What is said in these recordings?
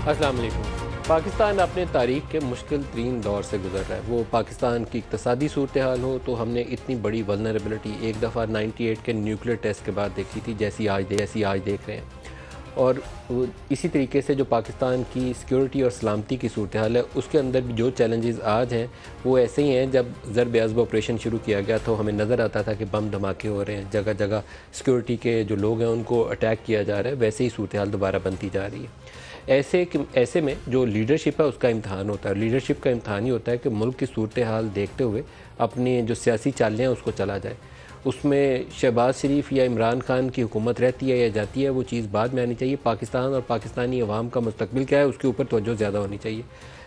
السلام علیکم۔ پاکستان اپنے تاریخ کے مشکل ترین دور سے گزر رہا ہے۔ وہ پاکستان کی اقتصادی صورتحال ہو تو ہم نے اتنی بڑی ولنریبلٹی ایک دفعہ 98 کے نیوکلیئر ٹیسٹ کے بعد دیکھی تھی جیسی آج دیکھ رہے ہیں، اور اسی طریقے سے جو پاکستان کی سیکیورٹی اور سلامتی کی صورتحال ہے اس کے اندر بھی جو چیلنجز آج ہیں وہ ایسے ہی ہیں۔ جب ضرب عضب آپریشن شروع کیا گیا تو ہمیں نظر آتا تھا کہ بم دھماکے ہو رہے ہیں، جگہ جگہ سیکیورٹی کے جو لوگ ہیں ان کو اٹیک کیا جا رہا ہے، ویسے ہی صورتحال دوبارہ بنتی جا رہی ہے۔ ایسے میں جو لیڈرشپ ہے اس کا امتحان ہوتا ہے۔ لیڈرشپ کا امتحان ہی ہوتا ہے کہ ملک کی صورتحال دیکھتے ہوئے اپنی جو سیاسی چالیں ہیں اس کو چلا جائے۔ اس میں شہباز شریف یا عمران خان کی حکومت رہتی ہے یا جاتی ہے وہ چیز بعد میں آنی چاہیے۔ پاکستان اور پاکستانی عوام کا مستقبل کیا ہے اس کے اوپر توجہ زیادہ ہونی چاہیے،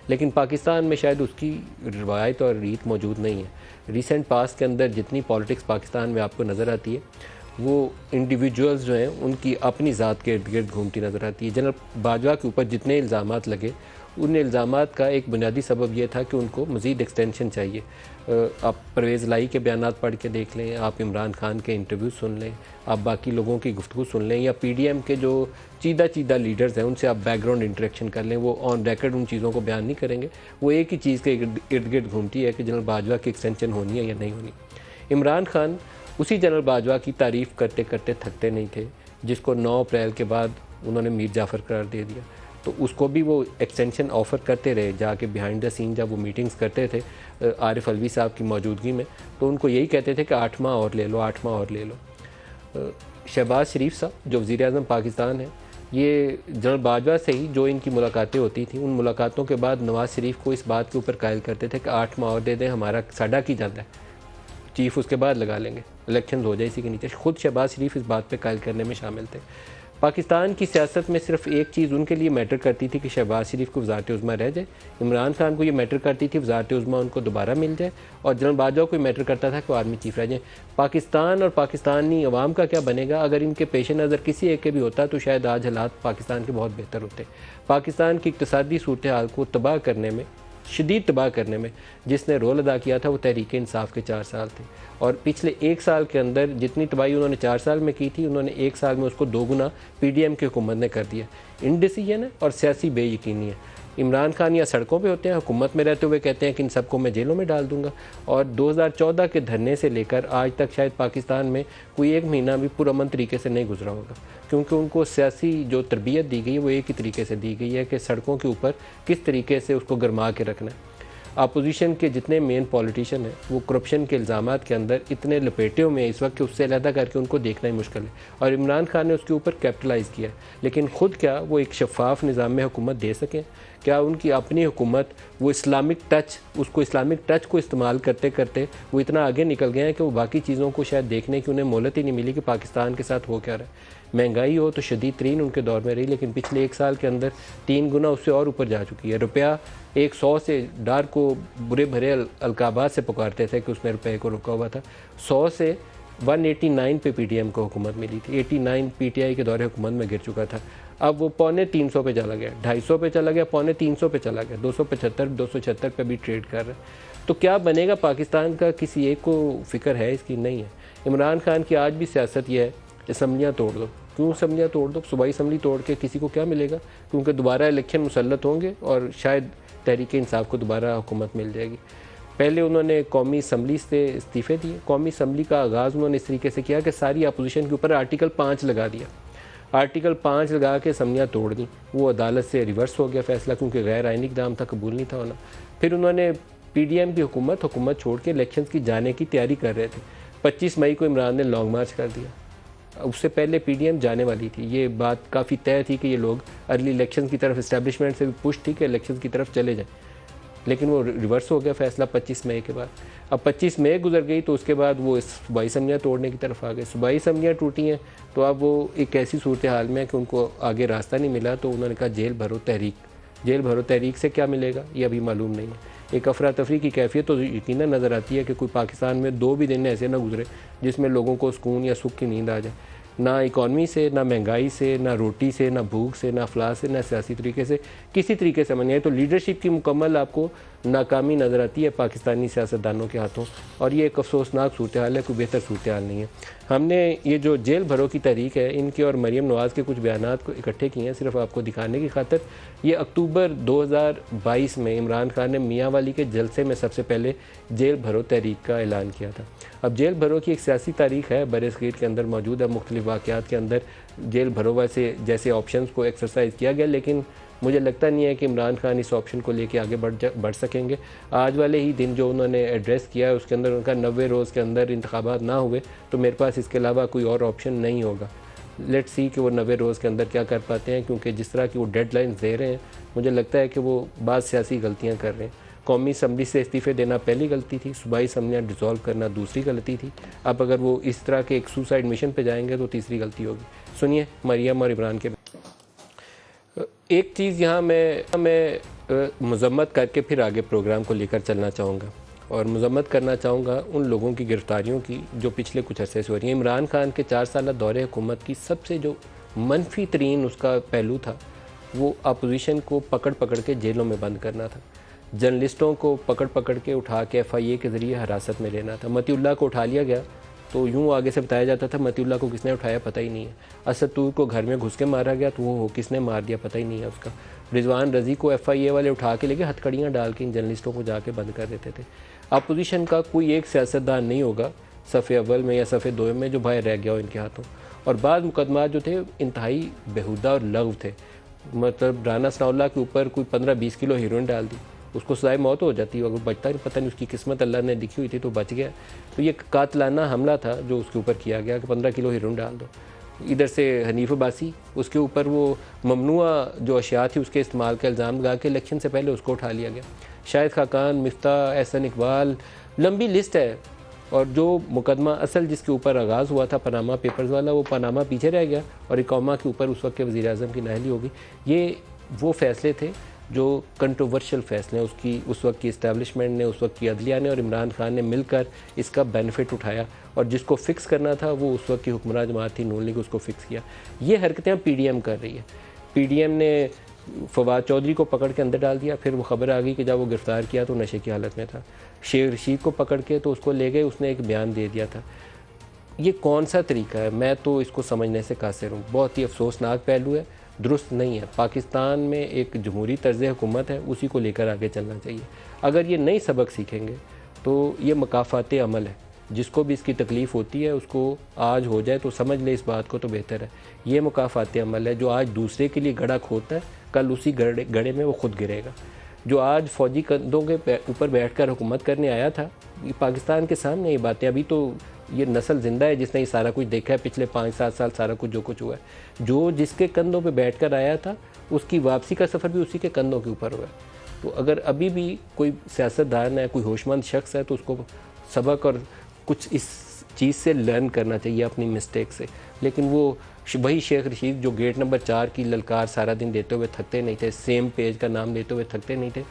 لیکن پاکستان میں شاید اس کی روایت اور ریت موجود نہیں ہے۔ ریسنٹ پاس کے اندر جتنی پالیٹکس پاکستان میں آپ کو نظر آتی ہے وہ انڈیویجولز جو ہیں ان کی اپنی ذات کے ارد گرد گھومتی نظر آتی ہے۔ جنرل باجوہ کے اوپر جتنے الزامات لگے ان الزامات کا ایک بنیادی سبب یہ تھا کہ ان کو مزید ایکسٹینشن چاہیے۔ آپ پرویز لائی کے بیانات پڑھ کے دیکھ لیں، آپ عمران خان کے انٹرویو سن لیں، آپ باقی لوگوں کی گفتگو سن لیں، یا پی ڈی ایم کے جو چیدہ لیڈرز ہیں ان سے آپ بیک گراؤنڈ انٹریکشن کر لیں، وہ آن ریکارڈ ان چیزوں کو بیان نہیں کریں گے۔ وہ ایک ہی چیز کے ارد گرد گھومتی ہے کہ جنرل باجوہ کی ایکسٹینشن ہونی ہے یا نہیں ہونی۔ عمران خان اسی جنرل باجوہ کی تعریف کرتے کرتے تھکتے نہیں تھے جس کو 9 اپریل کے بعد انہوں نے میر جعفر قرار دے دیا، تو اس کو بھی وہ ایکسٹینشن آفر کرتے رہے جا کے بیہائنڈ دا سین۔ جب وہ میٹنگز کرتے تھے عارف علوی صاحب کی موجودگی میں تو ان کو یہی کہتے تھے کہ 8 ماہ اور لے لو، 8 ماہ اور لے لو۔ شہباز شریف صاحب جو وزیر اعظم پاکستان ہیں، یہ جنرل باجوہ سے ہی جو ان کی ملاقاتیں ہوتی تھیں ان ملاقاتوں کے بعد نواز شریف کو اس بات کے اوپر قائل کرتے تھے کہ 8 ماہ اور دے دیں، ہمارا ساڈا کی جاتا ہے، چیف اس کے بعد لگا لیں گے، الیکشنز ہو جائے اسی کے نیچے۔ خود شہباز شریف اس بات پہ قائل کرنے میں شامل تھے۔ پاکستان کی سیاست میں صرف ایک چیز ان کے لیے میٹر کرتی تھی کہ شہباز شریف کو وزارت عظمیٰ رہ جائے، عمران خان کو یہ میٹر کرتی تھی وزارت عظمیٰ ان کو دوبارہ مل جائے، اور جنرل باجوہ کو یہ میٹر کرتا تھا کہ وہ آرمی چیف رہ جائیں۔ پاکستان اور پاکستانی عوام کا کیا بنے گا اگر ان کے پیش نظر کسی ایک کے بھی ہوتا تو شاید آج حالات پاکستان کے بہت بہتر ہوتے۔ پاکستان کی اقتصادی صورتحال کو تباہ کرنے میں، شدید تباہ کرنے میں جس نے رول ادا کیا تھا وہ تحریک انصاف کے 4 سال تھے، اور پچھلے 1 سال کے اندر جتنی تباہی انہوں نے 4 سال میں کی تھی انہوں نے 1 سال میں اس کو 2 گنا پی ڈی ایم کی حکومت نے کر دیا۔ انڈیسیژن ہے اور سیاسی بے یقینی ہے۔ عمران خان یا سڑکوں پہ ہوتے ہیں، حکومت میں رہتے ہوئے کہتے ہیں کہ ان سب کو میں جیلوں میں ڈال دوں گا، اور 2014 کے دھرنے سے لے کر آج تک شاید پاکستان میں کوئی 1 مہینہ بھی پرامن طریقے سے نہیں گزرا ہوگا، کیونکہ ان کو سیاسی جو تربیت دی گئی ہے وہ ایک ہی طریقے سے دی گئی ہے کہ سڑکوں کے اوپر کس طریقے سے اس کو گرما کے رکھنا ہے۔ اپوزیشن کے جتنے مین پولیٹیشین ہیں وہ کرپشن کے الزامات کے اندر اتنے لپیٹے ہوئے ہیں اس وقت کہ اس سے علیحدہ کر کے ان کو دیکھنا ہی مشکل ہے، اور عمران خان نے اس کے اوپر کیپٹلائز کیا ہے، لیکن خود کیا وہ ایک شفاف نظام میں حکومت دے سکیں؟ کیا ان کی اپنی حکومت وہ اسلامک ٹچ کو استعمال کرتے کرتے وہ اتنا آگے نکل گئے ہیں کہ وہ باقی چیزوں کو شاید دیکھنے کی انہیں مہلت ہی نہیں ملی کہ پاکستان کے ساتھ ہو کیا رہا ہے۔ مہنگائی ہو تو شدید ترین ان کے دور میں رہی، لیکن پچھلے 1 سال کے اندر 3 گنا اس سے اور اوپر جا چکی ہے۔ روپیہ 100 سے ڈار کو برے بھرے القابات سے پکارتے تھے کہ اس نے روپے کو رکا ہوا تھا، 100 سے 189 پہ پی ڈی ایم کو حکومت ملی تھی، 89 پی ٹی آئی کے دور حکومت میں گر چکا تھا، اب وہ 350 پہ چلا گیا، 250 پہ چلا گیا، 350 پہ چلا گیا، 275 276 پہ بھی ٹریڈ کر رہا ہے۔ تو کیا بنے گا پاکستان کا کسی ایک کو فکر ہے اس کی؟ نہیں ہے۔ عمران خان کی آج بھی سیاست یہ ہے اسمبلیاں توڑ دو۔ کیوں اسمبلیاں توڑ دو؟ صوبائی اسمبلی توڑ کے کسی کو کیا ملے گا؟ کیونکہ دوبارہ الیکشن مسلط ہوں گے اور شاید تحریک انصاف کو دوبارہ حکومت مل جائے گی۔ پہلے انہوں نے قومی اسمبلی سے استعفے دیے، قومی اسمبلی کا آغاز انہوں نے اس طریقے سے کیا کہ ساری اپوزیشن کے اوپر آرٹیکل 5 لگا دیا، آرٹیکل 5 لگا کے اسمبلیاں توڑ دیں۔ وہ عدالت سے ریورس ہو گیا فیصلہ کیونکہ غیر آئینی اقدام تھا، قبول نہیں تھا ہونا۔ پھر انہوں نے پی ڈی ایم کی حکومت چھوڑ کے الیکشنز کی جانے کی تیاری کر رہے تھے۔ 25 مئی کو عمران نے لانگ مارچ کر دیا، اس سے پہلے پی ڈی ایم جانے والی تھی، یہ بات کافی طے تھی کہ یہ لوگ ارلی الیکشن کی طرف، اسٹیبلشمنٹ سے بھی پش تھی کہ الیکشن کی طرف چلے جائیں، لیکن وہ ریورس ہو گیا فیصلہ 25 مئی کے بعد۔ اب 25 مئی گزر گئی تو اس کے بعد وہ صوبائی اسمبلیاں توڑنے کی طرف آ گئے۔ صوبائی اسمبلیاں ٹوٹی ہیں تو اب وہ ایک ایسی صورتحال میں ہے کہ ان کو آگے راستہ نہیں ملا، تو انہوں نے کہا جیل بھرو تحریک سے کیا ملے گا یہ ابھی معلوم نہیں ہے۔ ایک افراتفری کی کیفیت تو یقیناً نظر آتی ہے کہ کوئی پاکستان میں 2 بھی دن ایسے نہ گزرے جس میں لوگوں کو سکون یا سکھ کی نیند آ جائے۔ نہ اکانومی سے، نہ مہنگائی سے، نہ روٹی سے، نہ بھوک سے، نہ افلاس سے، نہ سیاسی طریقے سے، کسی طریقے سے امن نہیں ہے. تو لیڈرشپ کی مکمل آپ کو ناکامی نظر آتی ہے پاکستانی سیاستدانوں کے ہاتھوں، اور یہ ایک افسوسناک صورتحال ہے، کوئی بہتر صورتحال نہیں ہے. ہم نے یہ جو جیل بھرو کی تحریک ہے، ان کے اور مریم نواز کے کچھ بیانات کو اکٹھے کیے ہیں صرف آپ کو دکھانے کی خاطر. یہ اکتوبر 2022 میں عمران خان نے میاں والی کے جلسے میں سب سے پہلے جیل بھرو تحریک کا اعلان کیا تھا. اب جیل بھرو کی ایک سیاسی تاریخ ہے، بر صغیر کے اندر موجود ہے، مختلف واقعات کے اندر جیل بھرو جیسے آپشنز کو ایکسرسائز کیا گیا، لیکن مجھے لگتا نہیں ہے کہ عمران خان اس آپشن کو لے کے آگے بڑھ سکیں گے. آج والے ہی دن جو انہوں نے ایڈریس کیا ہے اس کے اندر ان کا 90 روز کے اندر انتخابات نہ ہوئے تو میرے پاس اس کے علاوہ کوئی اور آپشن نہیں ہوگا. لیٹ سی کہ وہ 90 روز کے اندر کیا کر پاتے ہیں، کیونکہ جس طرح کی وہ ڈیڈ لائنز دے رہے ہیں مجھے لگتا ہے کہ وہ بعض سیاسی غلطیاں کر رہے ہیں. قومی اسمبلی سے استعفے دینا پہلی غلطی تھی، صوبائی اسمبلیاں ڈیزالو کرنا دوسری غلطی تھی. اب اگر وہ اس طرح کے ایک سوسائڈ مشن پہ جائیں گے تو تیسری غلطی ہوگی. سنیے مریم اور عمران کے. ایک چیز یہاں میں مذمت کر کے پھر آگے پروگرام کو لے کر چلنا چاہوں گا، اور مذمت کرنا چاہوں گا ان لوگوں کی گرفتاریوں کی جو پچھلے کچھ عرصے سے ہو رہی ہیں. عمران خان کے 4 سالہ دور حکومت کی سب سے جو منفی ترین اس کا پہلو تھا وہ اپوزیشن کو پکڑ کے جیلوں میں بند کرنا تھا. جرنلسٹوں کو پکڑ کے اٹھا کے FIA کے ذریعے حراست میں لینا تھا. متی اللہ کو اٹھا لیا گیا تو یوں آگے سے بتایا جاتا تھا متی اللہ کو کس نے اٹھایا پتہ ہی نہیں ہے. اسد طور کو گھر میں گھس کے مارا گیا تو وہ کس نے مار دیا پتہ ہی نہیں ہے اس کا. رضوان رضی کو FIA والے اٹھا کے لے کے ہتھکڑیاں ڈال کے ان جرنلسٹوں کو جا کے بند کر دیتے تھے. اپوزیشن کا کوئی ایک سیاستدان نہیں ہوگا صف اول میں یا صف دوم میں جو باہر رہ گیا ہو ان کے ہاتھوں. اور بعض مقدمات جو تھے انتہائی بیہودہ اور لغو تھے. مطلب رانا ثناء اللہ کے اوپر کوئی 15-20 کلو ہیروئن ڈال دی، اس کو سزائے موت ہو جاتی، اگر بچتا نہیں پتہ نہیں اس کی قسمت اللہ نے لکھی ہوئی تھی تو بچ گیا. تو یہ قاتلانہ حملہ تھا جو اس کے اوپر کیا گیا کہ 15 کلو ہیروئن ڈال دو. ادھر سے حنیف عباسی، اس کے اوپر وہ ممنوع جو اشیاء تھی اس کے استعمال کا الزام لگا کے الیکشن سے پہلے اس کو اٹھا لیا گیا. شاہد خاقان، مفتاح، احسن اقبال، لمبی لسٹ ہے. اور جو مقدمہ اصل جس کے اوپر آغاز ہوا تھا پاناما پیپرز والا، وہ پاناما پیچھے رہ گیا اور اقامہ کے اوپر اس وقت کے وزیر اعظم کی نااہلی ہوگی. یہ وہ فیصلے تھے جو کنٹروورشل فیصلے ہیں اس وقت کی اسٹیبلشمنٹ نے، اس وقت کی عدلیہ نے اور عمران خان نے مل کر اس کا بینیفٹ اٹھایا، اور جس کو فکس کرنا تھا وہ اس وقت کی حکمراں جماعت تھی نون لیگ، اس کو فکس کیا. یہ حرکتیں PDM کر رہی ہے. PDM نے فواد چودھری کو پکڑ کے اندر ڈال دیا، پھر وہ خبر آ گئی کہ جب وہ گرفتار کیا تو نشے کی حالت میں تھا. شیخ رشید کو پکڑ کے تو اس کو لے گئے، اس نے ایک بیان دے دیا تھا. یہ کون سا طریقہ ہے؟ میں تو اس کو سمجھنے سے قاصر ہوں. بہت ہی افسوسناک پہلو ہے، درست نہیں ہے. پاکستان میں ایک جمہوری طرز حکومت ہے، اسی کو لے کر آگے چلنا چاہیے. اگر یہ نئی سبق سیکھیں گے تو یہ مکافات عمل ہے. جس کو بھی اس کی تکلیف ہوتی ہے اس کو آج ہو جائے تو سمجھ لے اس بات کو تو بہتر ہے. یہ مکافات عمل ہے. جو آج دوسرے کے لیے گڑھا کھودتا ہے کل اسی گڑھے میں وہ خود گرے گا. جو آج فوجی کندھوں کے اوپر بیٹھ کر حکومت کرنے آیا تھا، یہ پاکستان کے سامنے یہ باتیں، ابھی تو یہ نسل زندہ ہے جس نے یہ سارا کچھ دیکھا ہے پچھلے 5-7 سال سارا کچھ جو کچھ ہوا ہے. جو جس کے کندھوں پہ بیٹھ کر آیا تھا اس کی واپسی کا سفر بھی اسی کے کندھوں کے اوپر ہوا ہے. تو اگر ابھی بھی کوئی سیاستدان ہے، کوئی ہوش مند شخص ہے تو اس کو سبق اور کچھ اس چیز سے لرن کرنا چاہیے اپنی مسٹیک سے. لیکن وہ وہی شیخ رشید جو گیٹ نمبر 4 کی للکار سارا دن دیتے ہوئے تھکتے نہیں تھے، سیم پیج کا نام لیتے ہوئے تھکتے نہیں تھے،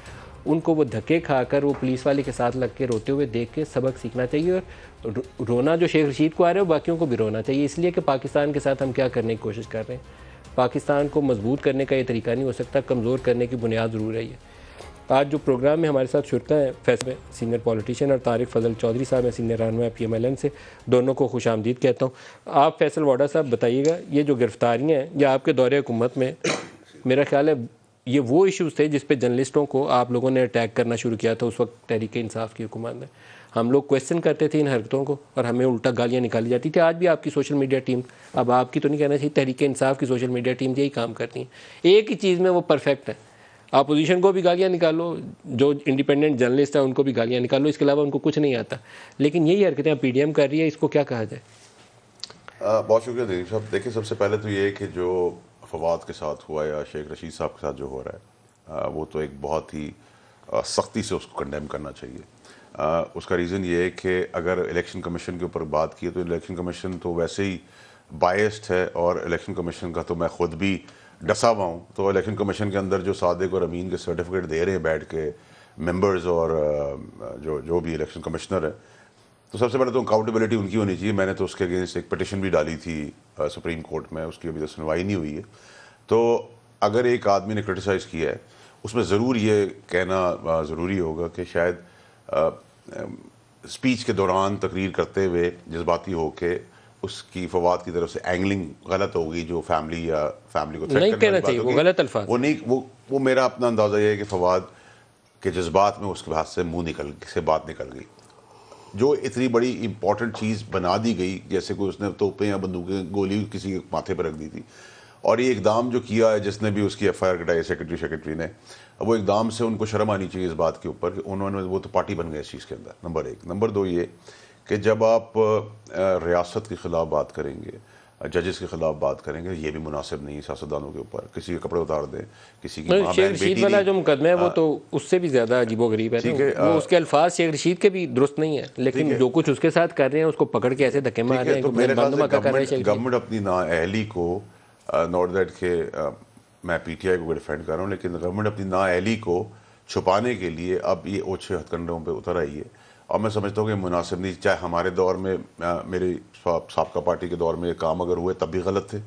ان کو وہ دھکے کھا کر وہ پولیس والے کے ساتھ لگ کے روتے ہوئے دیکھ کے سبق سیکھنا چاہیے. اور رونا جو شیخ رشید کو آ رہا ہے وہ باقیوں کو بھی رونا چاہیے، اس لیے کہ پاکستان کے ساتھ ہم کیا کرنے کی کوشش کر رہے ہیں. پاکستان کو مضبوط کرنے کا یہ طریقہ نہیں ہو سکتا، کمزور کرنے کی بنیاد ضرور ہے. آج جو پروگرام میں ہمارے ساتھ شرکا ہیں فیصل سینئر پولیٹیشین اور طارق فضل چودھری صاحب ہیں سینئر رہنما PMLN سے، دونوں کو خوش آمدید کہتا ہوں. آپ فیصل واڈا صاحب بتائیے گا، یہ جو گرفتاریاں ہیں یا آپ کے دور حکومت میں میرا خیال ہے یہ وہ ایشوز تھے جس پہ جرنلسٹوں کو آپ لوگوں نے اٹیک کرنا شروع کیا تھا اس وقت تحریک انصاف کی حکومت میں. ہم لوگ کویسچن کرتے تھے ان حرکتوں کو اور ہمیں الٹا گالیاں نکالی جاتی تھی. آج بھی آپ کی سوشل میڈیا ٹیم، اب آپ کی تو نہیں کہنا چاہیے، تحریک انصاف کی سوشل میڈیا ٹیم یہی کام کرتی ہیں. ایک ہی چیز میں وہ پرفیکٹ ہے، اپوزیشن کو بھی گالیاں نکالو، جو انڈیپینڈنٹ جرنلسٹ ہیں ان کو بھی گالیاں نکالو، اس کے علاوہ ان کو کچھ نہیں آتا. لیکن یہی حرکتیں PDM کر رہی ہے، اس کو کیا کہا جائے؟ بہت شکریہ دلیپ صاحب. دیکھیں سب سے پہلے تو یہ کہ جو فواد کے ساتھ ہوا یا شیخ رشید صاحب کے ساتھ جو ہو رہا ہے وہ تو ایک بہت ہی سختی سے اس کو کنڈیم کرنا چاہیے. اس کا ریزن یہ ہے کہ اگر الیکشن کمیشن کے اوپر بات کی تو الیکشن کمیشن تو ویسے ہی بائسڈ ہے، اور الیکشن کمیشن کا تو میں خود بھی ڈسا ہوا ہوں. تو الیکشن کمیشن کے اندر جو صادق اور امین کے سرٹیفکیٹ دے رہے ہیں بیٹھ کے ممبرز اور جو بھی الیکشن کمشنر ہے، تو سب سے پہلے تو اکاؤنٹیبلٹی ان کی ہونی چاہیے. میں نے تو اس کے اگینسٹ ایک پٹیشن بھی ڈالی تھی سپریم کورٹ میں, اس کی ابھی تک سنوائی نہیں ہوئی ہے. تو اگر ایک آدمی نے کرٹیسائز کیا ہے اس میں ضرور یہ کہنا ضروری ہوگا کہ شاید اسپیچ کے دوران تقریر کرتے ہوئے جذباتی ہو کے اس کی فواد کی طرف سے اینگلنگ غلط ہوگی, جو فیملی کو نہیں کہنا چاہیے, وہ غلط الفاظ وہ نہیں, وہ میرا اپنا اندازہ یہ ہے کہ فواد کے جذبات میں اس کے ہاتھ سے بات نکل گئی. جو اتنی بڑی امپورٹنٹ چیز بنا دی گئی, جیسے کوئی اس نے توپیں یا بندوقیں گولی کسی کے ماتھے پر رکھ دی تھی, اور یہ اقدام جو کیا ہے جس نے بھی اس کی ایف آئی آر کٹائی سیکرٹری نے, وہ اقدام سے ان کو شرم آنی چاہیے اس بات کے اوپر کہ انہوں نے, وہ تو پارٹی بن گئے اس چیز کے اندر. نمبر ایک. نمبر دو یہ کہ جب آپ ریاست کے خلاف بات کریں گے, ججز کے خلاف بات کریں گے, یہ بھی مناسب نہیں سیاستدانوں کے اوپر. کسی کے کپڑے اتار دیں, کسی کی ماں شیخ بہن رشید بیٹی والا نہیں. جو مقدمہ ہے وہ تو اس سے بھی زیادہ عجیب و غریب ہے. وہ اس کے الفاظ شیخ رشید کے بھی درست نہیں ہے, لیکن جو کچھ اس کے ساتھ کر رہے ہیں اس کو پکڑ کے ایسے دھکے مار رہے ہیں. تو میرے خیال سے گورنمنٹ اپنی نااہلی کو, ناٹ دیٹ کہ میں پی ٹی آئی کو ڈیفینڈ کر رہا ہوں, لیکن گورنمنٹ اپنی نااہلی کو چھپانے کے لیے اب یہ اوچھے ہتھ کنڈوں پہ اتر آئی ہے. اور میں سمجھتا ہوں کہ مناسب نہیں. چاہے ہمارے دور میں, میری سابقہ پارٹی کے دور میں یہ کام اگر ہوئے تب بھی غلط تھے,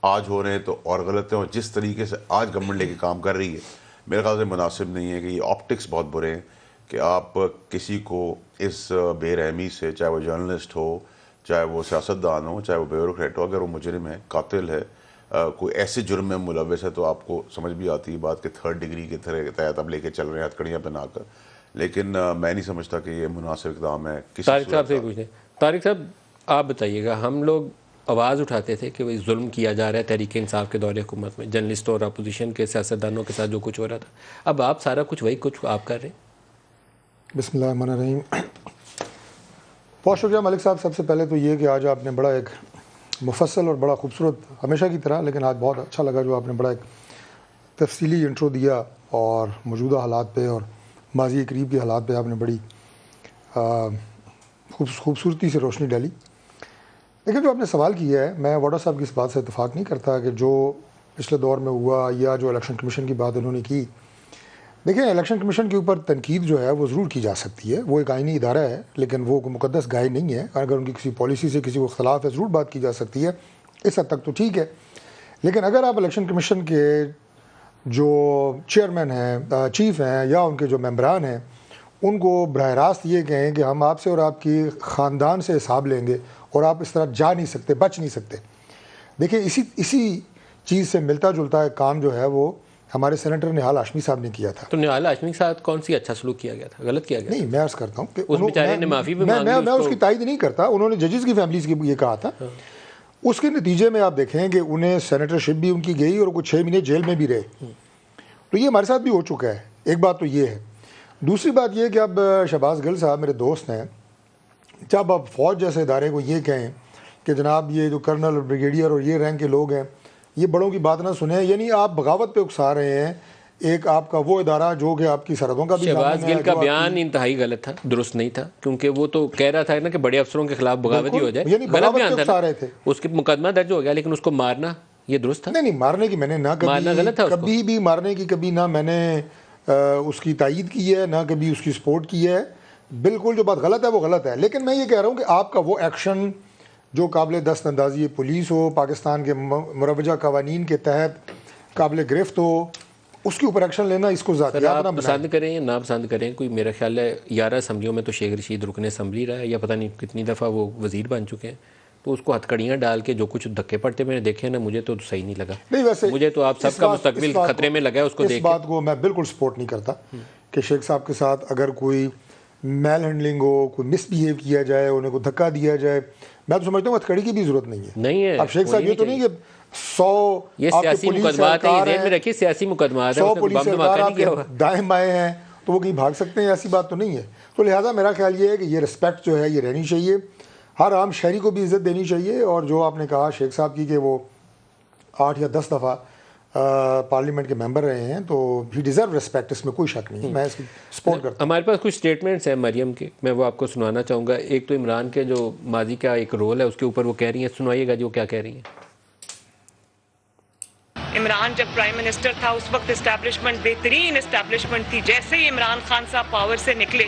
آج ہو رہے ہیں تو اور غلط ہیں. اور جس طریقے سے آج گورنمنٹ لے کے کام کر رہی ہے میرے خیال سے مناسب نہیں ہے. کہ یہ آپٹکس بہت برے ہیں کہ آپ کسی کو اس بے رحمی سے, چاہے وہ جرنلسٹ ہو, چاہے وہ سیاستدان ہو, چاہے وہ بیوروکریٹ ہو, اگر وہ مجرم ہے, قاتل ہے, کوئی ایسے جرم میں ملوث ہے, تو آپ کو سمجھ بھی آتی ہے بات کہ 3rd ڈگری کے تحت اب لے کے چل رہے ہیں ہتھکڑیاں پہنا کر. لیکن میں نہیں سمجھتا کہ یہ مناسب اقدام ہے. طارق صاحب سے پوچھیں. طارق صاحب آپ بتائیے گا, ہم لوگ آواز اٹھاتے تھے کہ وہ ظلم کیا جا رہا ہے تحریک انصاف کے دور حکومت میں, جرنلسٹوں اور اپوزیشن کے سیاستدانوں کے ساتھ جو کچھ ہو رہا تھا, اب آپ سارا کچھ وہی کچھ آپ کر رہے ہیں. بسم اللہ الرحمن الرحیم. بہت شکریہ ملک صاحب. سب سے پہلے تو یہ کہ آج آپ نے بڑا ایک مفصل اور بڑا خوبصورت, ہمیشہ کی طرح, لیکن آج بہت اچھا لگا جو آپ نے بڑا ایک تفصیلی انٹرو دیا, اور موجودہ حالات پہ اور ماضی قریب کے حالات پہ آپ نے بڑی خوبصورتی سے روشنی ڈالی. لیکن جو آپ نے سوال کیا ہے, میں واڈا صاحب کی اس بات سے اتفاق نہیں کرتا کہ جو پچھلے دور میں ہوا یا جو الیکشن کمیشن کی بات انہوں نے کی. دیکھیں, الیکشن کمیشن کے اوپر تنقید جو ہے وہ ضرور کی جا سکتی ہے, وہ ایک آئینی ادارہ ہے, لیکن وہ مقدس گائے نہیں ہے. اگر ان کی کسی پالیسی سے کسی کو اختلاف ہے ضرور بات کی جا سکتی ہے, اس حد تک تو ٹھیک ہے. لیکن اگر آپ الیکشن کمیشن کے جو چیئرمین ہیں, چیف ہیں, یا ان کے جو ممبران ہیں, ان کو براہ راست یہ کہیں کہ ہم آپ سے اور آپ کی خاندان سے حساب لیں گے, اور آپ اس طرح جا نہیں سکتے, بچ نہیں سکتے. دیکھیں, اسی چیز سے ملتا جلتا ایک کام جو ہے وہ ہمارے سینیٹر نہال ہاشمی صاحب نے کیا تھا. تو نہال ہاشمی کے ساتھ کون سی اچھا سلوک کیا گیا تھا, غلط کیا گیا؟ نہیں, میں عرض کرتا ہوں کہ اس بیچارے نے معافی بھی مانگی. میں اس کی تائید نہیں کرتا. انہوں نے ججز کی فیملیز کی یہ کہا تھا. اس کے نتیجے میں آپ دیکھیں کہ انہیں سینیٹرشپ بھی ان کی گئی, اور کچھ 6 مہینے جیل میں بھی رہے. تو یہ ہمارے ساتھ بھی ہو چکا ہے. ایک بات تو یہ ہے. دوسری بات یہ کہ اب شہباز گل صاحب میرے دوست ہیں, جب اب فوج جیسے ادارے کو یہ کہیں کہ جناب یہ جو کرنل اور بریگیڈیئر اور یہ رینک کے لوگ ہیں, یہ بڑوں کی بات نہ سنیں, یعنی آپ بغاوت پہ اکسا رہے ہیں ایک آپ کا وہ ادارہ جو کہ آپ کی سرحدوں کا بھی. شہباز گل کا بیان انتہائی غلط تھا, درست نہیں تھا, کیونکہ وہ تو کہہ رہا تھا نا کہ بڑے افسروں کے خلاف بغاوت ہی ہو جائے. غلط بیان تھا. اس کے مقدمہ درج ہو گیا, لیکن اس کو مارنا یہ درست تھا. نہیں, مارنے کی میں نے نہ کبھی بھی مارنے کی کبھی نہ میں نے اس کی تائید کی ہے, نہ کبھی اس کی سپورٹ کی ہے. بالکل جو بات غلط ہے وہ غلط ہے. لیکن میں یہ کہہ رہا ہوں کہ آپ کا وہ ایکشن جو قابل دست اندازی پولیس ہو, پاکستان کے مروجہ قوانین کے تحت قابل گرفت ہو, اس کے اوپر ایکشن لینا, اس کو ذاتیات نہ بنائیں. پسند کریں یا نہ پسند کریں, کوئی میرا خیال ہے 11 اسمبلیوں میں تو شیخ رشید رکن اسمبلی رہا ہے, یا پتہ نہیں کتنی دفعہ وہ وزیر بن چکے ہیں. تو اس کو ہتھکڑیاں ڈال کے جو کچھ دھکے پڑتے میں نے دیکھے نا, مجھے تو صحیح نہیں لگا. نہیں, ویسے مجھے تو آپ سب کا مستقبل خطرے میں لگا ہے اس کو دیکھ. اس بات کو میں بالکل سپورٹ نہیں کرتا کہ شیخ صاحب کے ساتھ اگر کوئی میل ہینڈلنگ ہو, کوئی مس بیہیو کیا جائے, انہیں کو دھکا دیا جائے. میں تو سمجھتا ہوں ہتھکڑی کی بھی ضرورت نہیں ہے. اب شیخ صاحب یہ تو نہیں کہ 100 یہ سیاسی مقدمات ہیں, ذہن میں رکھیے سیاسی مقدمات ہیں, 100 پولیس اہلکار آپ کے دائیں بائیں ہیں تو وہ کہیں بھاگ سکتے ہیں, ایسی بات تو نہیں ہے. تو لہٰذا میرا خیال یہ ہے کہ یہ رسپیکٹ جو ہے یہ رہنی چاہیے, ہر عام شہری کو بھی عزت دینی چاہیے. اور جو آپ نے کہا شیخ صاحب کی کہ وہ 8 یا 10 دفعہ پارلیمنٹ کے ممبر رہے ہیں, تو ہی ڈیزرو رسپیکٹ, اس میں کوئی شک نہیں, میں اس کی سپورٹ کرتا ہوں. ہمارے پاس کچھ سٹیٹمنٹس ہیں مریم کے, میں وہ آپ کو سنانا چاہوں گا. ایک تو عمران کے جو ماضی کا ایک رول ہے اس کے اوپر وہ کہہ رہی ہیں, سنوائیے گا جو کیا کہہ رہی ہیں. عمران جب پرائم منسٹر تھا اس وقت اسٹیبلشمنٹ بہترین اسٹیبلشمنٹ تھی. جیسے ہی عمران خان صاحب پاور سے نکلے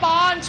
5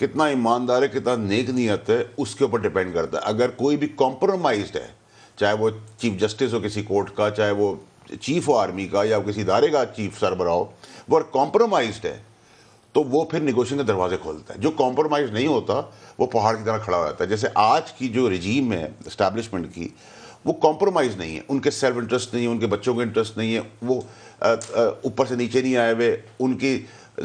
کتنا ایماندار ہے, کتنا نیک نیت ہے, اس کے اوپر ڈپینڈ کرتا ہے. اگر کوئی بھی کمپرومائزڈ ہے, چاہے وہ چیف جسٹس ہو کسی کورٹ کا, چاہے وہ چیف ہو آرمی کا, یا کسی ادارے کا چیف سربراہ ہو, وہ کمپرومائزڈ ہے تو وہ پھر نیگوشیشن کے دروازے کھولتا ہے. جو کمپرومائز نہیں ہوتا وہ پہاڑ کی طرح کھڑا ہو جاتا ہے. جیسے آج کی جو رجیم ہے اسٹیبلشمنٹ کی, وہ کمپرومائز نہیں ہے. ان کے سیلف انٹرسٹ نہیں ہے, ان کے بچوں کے انٹرسٹ نہیں ہے, وہ اوپر سے نیچے نہیں آئے ہوئے, ان کی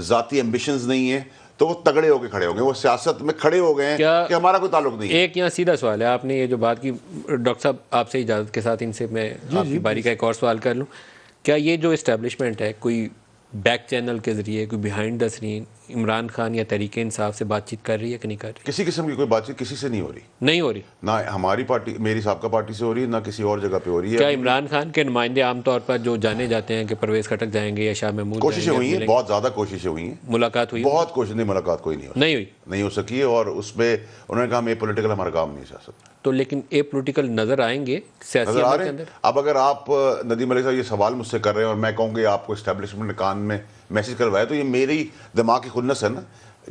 ذاتی ایمبیشنز نہیں ہیں, تو وہ تگڑے ہو کے کھڑے ہو گئے, وہ سیاست میں کھڑے ہو گئے ہیں کہ ہمارا کوئی تعلق نہیں ہے. ایک یہاں سیدھا سوال ہے, آپ نے یہ جو بات کی, ڈاکٹر صاحب آپ سے اجازت کے ساتھ ان سے میں آپ کی باری کا ایک اور سوال کر لوں. کیا یہ جو اسٹیبلشمنٹ ہے کوئی بیک چینل کے ذریعے, کوئی behind the screen Imran Khan یا تحریک انصاف سے بات چیت کر رہی ہے کہ نہیں کر رہی؟ کسی قسم کی کوئی بات چیت کسی سے نہیں ہو رہی, نہیں ہو رہی. نہ ہماری پارٹی, میری سابقہ پارٹی سے ہو رہی ہے, نہ کسی اور جگہ پہ ہو رہی ہے. کیا عمران خان کے نمائندے عام طور پر جو جانے جاتے ہیں کہ پرویز خٹک جائیں گے یا شاہ محمود کوششیں ہوئی ہیں, بہت زیادہ کوششیں ہوئی ہیں, ملاقات ہوئی؟ بہت کوشش نہیں, ملاقات کوئی نہیں ہوئی, نہیں ہو سکی. اور اس میں انہوں نے کہا میں پولیٹیکل ہمارا کام نہیں سیاست. تو لیکن اے پولیٹیکل نظر آئیں گے سیاسی نظر آ عمل رہے کے ہیں. اندر. اب اگر آپ ندیم علیہ صاحب یہ سوال مجھ سے کر رہے ہیں اور میں کہوں کہ آپ کو اسٹیبلشمنٹ کان میں میسج کروایا, تو یہ میری دماغ کی خنس ہے نا,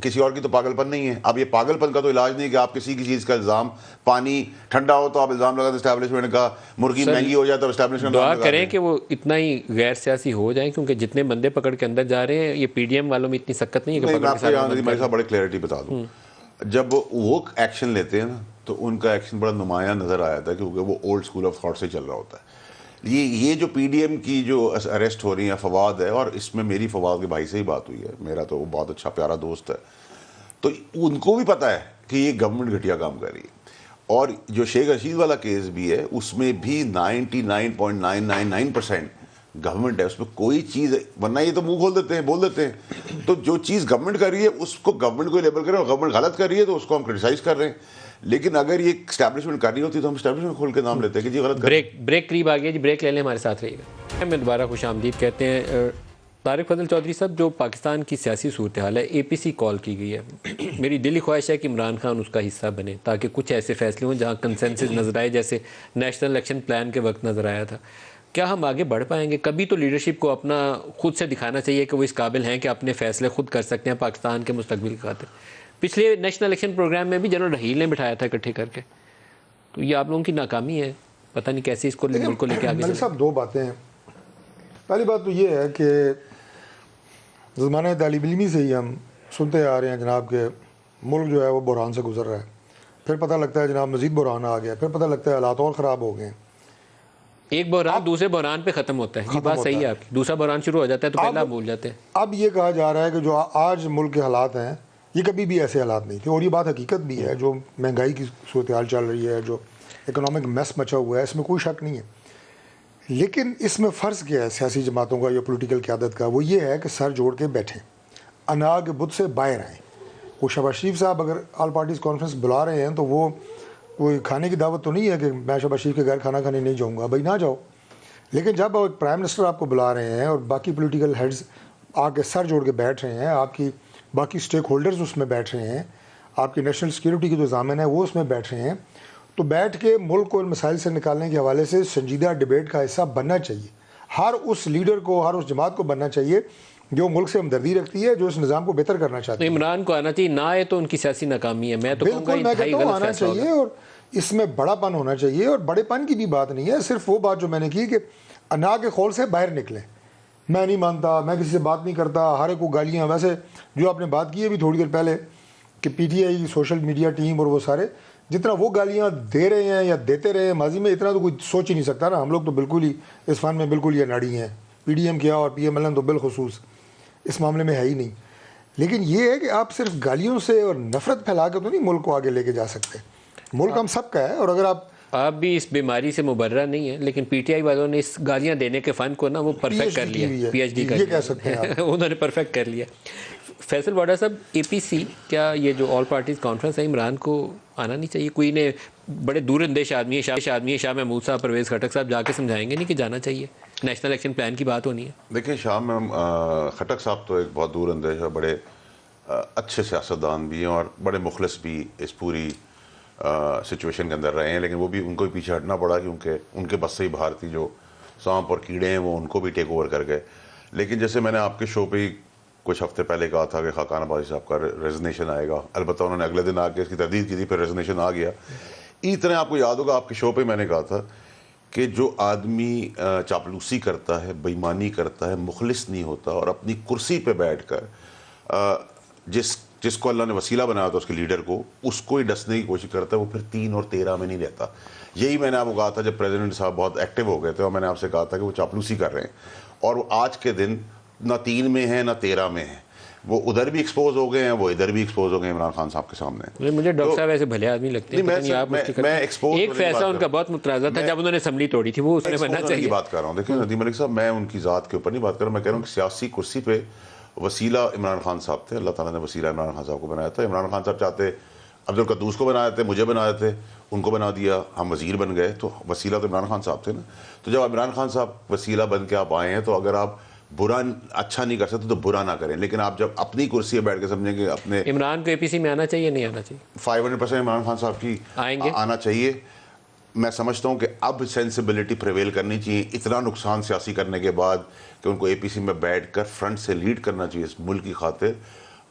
کسی اور کی تو پاگل پن نہیں ہے. اب یہ پاگل پن کا تو علاج نہیں کہ آپ کسی کی چیز کا الزام, پانی ٹھنڈا ہو تو آپ الزام لگاتے اسٹیبلشمنٹ کا, مرغی مہنگی ہو جائے تو اسٹیبلشمنٹ. دعا کریں کہ وہ اتنا ہی غیر سیاسی ہو جائیں, کیونکہ جتنے بندے پکڑ کے اندر جا رہے ہیں, یہ پی ڈی ایم والوں میں اتنی سخت نہیں ہے کہ میں آپ کو یہاں ندیم علیہ صاحب بڑے کلیئرٹی بتا دوں. جب وہ ایکشن لیتے ہیں نا تو ان کا ایکشن بڑا نمایاں نظر آیا تھا, کیونکہ وہ اولڈ اسکول آف تھاٹ سے چل رہا ہوتا ہے. یہ جو پی ڈی ایم کی جو اریسٹ ہو رہی ہیں, فواد ہے, اور اس میں میری فواد کے بھائی سے ہی بات ہوئی ہے, میرا تو وہ بہت اچھا پیارا دوست ہے, تو ان کو بھی پتہ ہے کہ یہ گورنمنٹ گھٹیا کام کر رہی ہے. اور جو شیخ رشید والا کیس بھی ہے, اس میں بھی 99.999% گورنمنٹ ہے, اس میں کوئی چیز, ورنہ یہ تو منہ کھول دیتے ہیں, بول دیتے ہیں. تو جو چیز گورنمنٹ کر رہی ہے اس کو گورنمنٹ کو لیبل کریں, اور گورنمنٹ غلط کر رہی ہے تو اس کو ہم کرٹیسائز کر رہے ہیں. لیکن اگر یہ اسٹیبلشمنٹ کر رہی ہوتی تو ہم اسٹیبلشمنٹ کھول کے نام لیتے ہیں کہ جی غلط. بریک قریب آ گیا جی, بریک لے لیں, ہمارے ساتھ رہیے گا. میں دوبارہ خوش آمدید کہتے ہیں. طارق فضل چودھری صاحب, جو پاکستان کی سیاسی صورتحال ہے, اے پی سی کال کی گئی ہے. میری دلی خواہش ہے کہ عمران خان اس کا حصہ بنے, تاکہ کچھ ایسے فیصلے ہوں جہاں کنسنسس نظر آئے, جیسے نیشنل الیکشن پلان کے وقت نظر آیا تھا. کیا ہم آگے بڑھ پائیں گے؟ کبھی تو لیڈرشپ کو اپنا خود سے دکھانا چاہیے کہ وہ اس قابل ہیں کہ اپنے فیصلے خود کر سکتے ہیں پاکستان کے مستقبل کی خاطر. پچھلے نیشنل الیکشن پروگرام میں بھی جنرل رحیل نے بٹھایا تھا اکٹھے کر کے, تو یہ آپ لوگوں کی ناکامی ہے, پتہ نہیں کیسے اس کو ملک کو لے کے آگے ملک صاحب دو باتیں ہیں. پہلی بات تو یہ ہے کہ زمانہ طالب علمی سے ہی ہم سنتے آ رہے ہیں جناب کہ ملک جو ہے وہ بحران سے گزر رہا ہے. پھر پتہ لگتا ہے جناب مزید بحران آ گیا, پھر پتہ لگتا ہے حالات اور خراب ہو گئے ہیں. ایک بحران دوسرے بحران پہ ختم ہوتا ہے, یہ بات صحیح ہے آپ کی. دوسرا بحران شروع ہو جاتا ہے تو پہلا بھول جاتے ہیں. اب یہ کہا جا رہا ہے کہ جو آج ملک کے حالات ہیں یہ کبھی بھی ایسے حالات نہیں تھے, اور یہ بات حقیقت بھی ہے. جو مہنگائی کی صورتحال چل رہی ہے, جو اکنامک میس مچا ہوا ہے, اس میں کوئی شک نہیں ہے. لیکن اس میں فرض کیا ہے سیاسی جماعتوں کا یا پولیٹیکل قیادت کا, وہ یہ ہے کہ سر جوڑ کے بیٹھیں, انا کے بت سے باہر آئیں. وہ شہباز شریف صاحب اگر آل پارٹیز کانفرنس بلا رہے ہیں تو وہ کوئی کھانے کی دعوت تو نہیں ہے کہ میں شہباز شریف کے گھر کھانا کھانے نہیں جاؤں گا, بھائی نہ جاؤ. لیکن جب ایک پرائم منسٹر آپ کو بلا رہے ہیں اور باقی پولیٹیکل ہیڈز آ کے سر جوڑ کے بیٹھ رہے ہیں, آپ کی باقی اسٹیک ہولڈرز اس میں بیٹھ رہے ہیں, آپ کی نیشنل سیکیورٹی کی جو ضامن ہے وہ اس میں بیٹھ رہے ہیں, تو بیٹھ کے ملک کو ان مسائل سے نکالنے کے حوالے سے سنجیدہ ڈیبیٹ کا حصہ بننا چاہیے. ہر اس لیڈر کو, ہر اس جماعت کو بننا چاہیے جو ملک سے ہمدردی رکھتی ہے, جو اس نظام کو بہتر کرنا چاہتی ہے. عمران کو آنا چاہیے, نہ آئے تو ان کی سیاسی ناکامی ہے. میں تو کہوں گا بالکل, میں کہتا ہوں آنا چاہیے, اور اس میں بڑا پن ہونا چاہیے. اور بڑے پن کی بھی بات نہیں ہے, صرف وہ بات جو میں نے کی کہ انا کے خول سے باہر نکلیں. میں نہیں مانتا, میں کسی سے بات نہیں کرتا, ہر ایک کو گالیاں. ویسے جو آپ نے بات کی ہے بھی تھوڑی دیر پہلے کہ P T I social media team اور وہ سارے جتنا وہ گالیاں دے رہے ہیں یا دیتے رہے ہیں ماضی میں, اتنا تو کوئی سوچ ہی نہیں سکتا نا. ہم لوگ تو بالکل ہی اس فن میں بالکل ہی اناڑی ہیں. پی ڈی ایم کیا اور پی ایم ایل این تو بالخصوص اس معاملے میں ہے ہی نہیں. لیکن یہ ہے کہ آپ صرف گالیوں سے اور نفرت پھیلا کے تو نہیں ملک کو آگے لے کے جا سکتے. ملک ہم سب کا ہے, اور اگر آپ بھی اس بیماری سے مبرہ نہیں ہے, لیکن پی ٹی آئی والوں نے اس گالیاں دینے کے فن کو نا وہ پرفیکٹ کر لیا, پی ایچ ڈی یہ کہہ سکتے ہیں انہوں نے پرفیکٹ کر لیا. فیصل واڈا صاحب, اے پی سی, کیا یہ جو آل پارٹیز کانفرنس ہے عمران کو آنا نہیں چاہیے؟ کوئی نے بڑے دور اندیش آدمی ہے شاہ محمود صاحب, پرویز خٹک صاحب جا کے سمجھائیں گے نہیں کہ جانا چاہیے, نیشنل الیکشن پلان کی بات ہونی ہے. دیکھیں شاہ خٹک صاحب تو ایک بہت دور اندیش ہے, بڑے اچھے سیاستدان بھی ہیں اور بڑے مخلص بھی اس پوری سچویشن کے اندر رہے ہیں. لیکن وہ بھی ان کو بھی پیچھے ہٹنا پڑا, کیونکہ ان کے بس سے ہی باہر تھی جو سانپ اور کیڑے ہیں وہ ان کو بھی ٹیک اوور کر گئے. لیکن جیسے میں نے آپ کے شو پہ ہی کچھ ہفتے پہلے کہا تھا کہ خاقان عباسی صاحب کا ریزنیشن آئے گا، البتہ انہوں نے اگلے دن آ کے اس کی تردید کی تھی، پھر ریزنیشن آ گیا. اسی طرح آپ کو یاد ہوگا آپ کے شو پہ میں نے کہا تھا کہ جو آدمی چاپلوسی کرتا ہے، بےایمانی کرتا ہے، مخلص نہیں ہوتا اور اپنی کرسی پہ بیٹھ کر جس کو اللہ نے وسیلہ بنایا تھا اس کے لیڈر کو، اس کو ہی ڈسنے کی کوشش کرتا ہے، وہ پھر 3 اور 13 میں نہیں رہتا. یہی میں نے آپ کو کہا تھا جب پریزیڈنٹ صاحب بہت ایکٹیو ہو گئے تھے اور میں نے آپ سے کہا تھا کہ وہ چاپلوسی کر رہے ہیں، اور وہ آج کے دن نہ 3 میں ہیں نہ 13 میں ہیں. وہ ادھر بھی ایکسپوز ہو گئے ہیں، وہ ادھر بھی ایکسپوز ہو گئے ہیں عمران خان صاحب کے سامنے. مجھے ڈاکٹر صاحب ایسے بھلے آدمی لگتے ہیں. ایک فیصلہ ان کا بہت متنازع تھا جب انہوں نے اسمبلی توڑی تھی، وہ اس نے بننا چاہیے. بات کر رہا ہوں، دیکھیں ندیم ملک صاحب، میں ان کی ذات کے اوپر نہیں بات کر رہا ہوں، میں کہہ رہا ہوں کہ سیاسی کرسی پہ وسیلہ عمران خان صاحب تھے. اللہ تعالیٰ نے وسیلہ عمران خان صاحب کو بنایا تھا. عمران خان صاحب چاہتے عبد القدوس کو بنایا تھے، مجھے بنایا تھے، ان کو بنا دیا، ہم وزیر بن گئے، تو وسیلہ تو عمران خان صاحب تھے نا. تو جب عمران خان صاحب وسیلہ بن کے آپ آئے ہیں تو اگر آپ برا اچھا نہیں کر سکتے تو برا نہ کریں، لیکن آپ جب اپنی کرسی پہ بیٹھ کے سمجھیں کہ اپنے عمران کو APC میں آنا چاہیے نہیں آنا چاہیے. 500% عمران خان صاحب کی آنا چاہیے. میں سمجھتا ہوں کہ اب سینسبلٹی پریویل کرنی چاہیے. اتنا نقصان سیاسی کرنے کے بعد کہ ان کو APC میں بیٹھ کر فرنٹ سے لیڈ کرنا چاہیے اس ملک کی خاطر،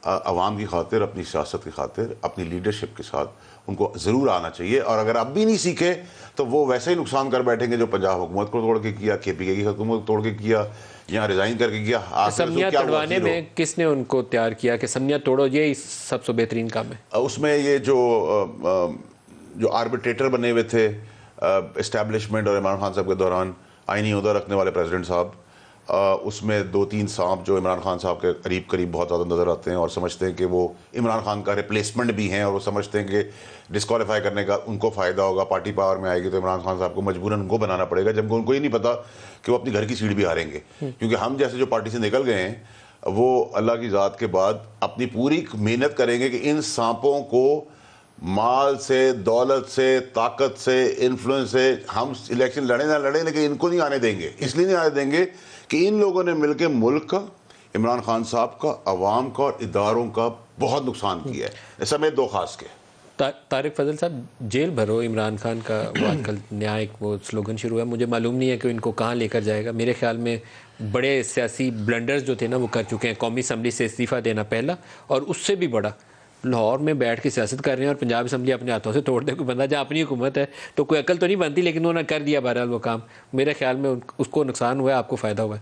عوام کی خاطر، اپنی سیاست کی خاطر، اپنی لیڈرشپ کے ساتھ ان کو ضرور آنا چاہیے. اور اگر اب بھی نہیں سیکھے تو وہ ویسے ہی نقصان کر بیٹھیں گے جو پنجاب حکومت کو توڑ کے کیا، KPK کی حکومت کو توڑ کے کیا، یہاں ریزائن کر کے کیا. اسمبلیاں توڑوانے میں کس نے ان کو تیار کیا کہ اسمبلیاں توڑو، یہ سب سے بہترین کام ہے. اس میں یہ جو آربیٹریٹر بنے ہوئے تھے اسٹیبلشمنٹ اور عمران خان صاحب کے دوران، آئینی عہدہ رکھنے والے پریزیڈنٹ صاحب، اس میں 2-3 سانپ جو عمران خان صاحب کے قریب بہت زیادہ نظر آتے ہیں اور سمجھتے ہیں کہ وہ عمران خان کا ریپلیسمنٹ بھی ہیں، اور وہ سمجھتے ہیں کہ ڈسکوالیفائی کرنے کا ان کو فائدہ ہوگا، پارٹی پاور میں آئے گی تو عمران خان صاحب کو مجبوراً ان کو بنانا پڑے گا، جبکہ ان کو یہ نہیں پتا کہ وہ اپنی گھر کی سیٹ بھی ہاریں گے. کیونکہ ہم جیسے جو پارٹی سے نکل گئے ہیں وہ اللہ کی ذات کے بعد اپنی پوری محنت کریں گے کہ ان سانپوں کو مال سے، دولت سے، طاقت سے، انفلوئنس سے ہم الیکشن لڑیں نہ لڑیں، لیکن ان کو نہیں آنے دیں گے. اس لیے نہیں آنے دیں گے کہ ان لوگوں نے مل کے ملک کا، عمران خان صاحب کا، عوام کا اور اداروں کا بہت نقصان کیا ہے، سمیت 2 خاص کے. طارق فضل صاحب، جیل بھرو عمران خان کا وہ آج کل نیا ایک وہ سلوگن شروع ہے. مجھے معلوم نہیں ہے کہ ان کو کہاں لے کر جائے گا. میرے خیال میں بڑے سیاسی بلنڈرز جو تھے نا وہ کر چکے ہیں. قومی اسمبلی سے استعفیٰ دینا پہلا، اور اس سے بھی بڑا لاہور میں بیٹھ کے سیاست کر رہے ہیں اور پنجاب اسمبلی اپنے ہاتھوں سے توڑ دے. کوئی بندہ جہاں اپنی حکومت ہے تو کوئی عقل تو نہیں بنتی، لیکن انہوں نے کر دیا بہرحال وہ کام. میرے خیال میں اس کو نقصان ہوا ہے، آپ کو فائدہ ہوا ہے.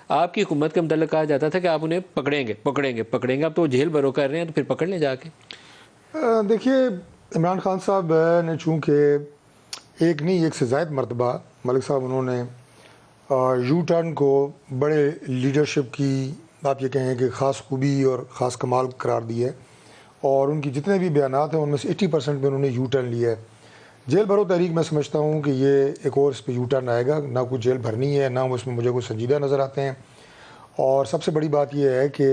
آپ کی حکومت کے متعلق کہا جاتا تھا کہ آپ انہیں پکڑیں گے. اب تو وہ جیل بھرو کر رہے ہیں تو پھر پکڑ لیں جا کے. دیکھیے، عمران خان صاحب نے چونکہ ایک نہیں ایک سے زائد مرتبہ ملک صاحب انہوں نے یو ٹرن کو بڑے لیڈرشپ کی آپ یہ کہیں کہ خاص خوبی اور خاص کمال قرار دیا ہے، اور ان کی جتنے بھی بیانات ہیں ان میں سے 80% میں انہوں نے یو ٹرن لیا ہے. جیل بھرو تحریک میں سمجھتا ہوں کہ یہ ایک اور اس پہ یو ٹرن آئے گا. نہ کوئی جیل بھرنی ہے، نہ اس میں مجھے کوئی سنجیدہ نظر آتے ہیں. اور سب سے بڑی بات یہ ہے کہ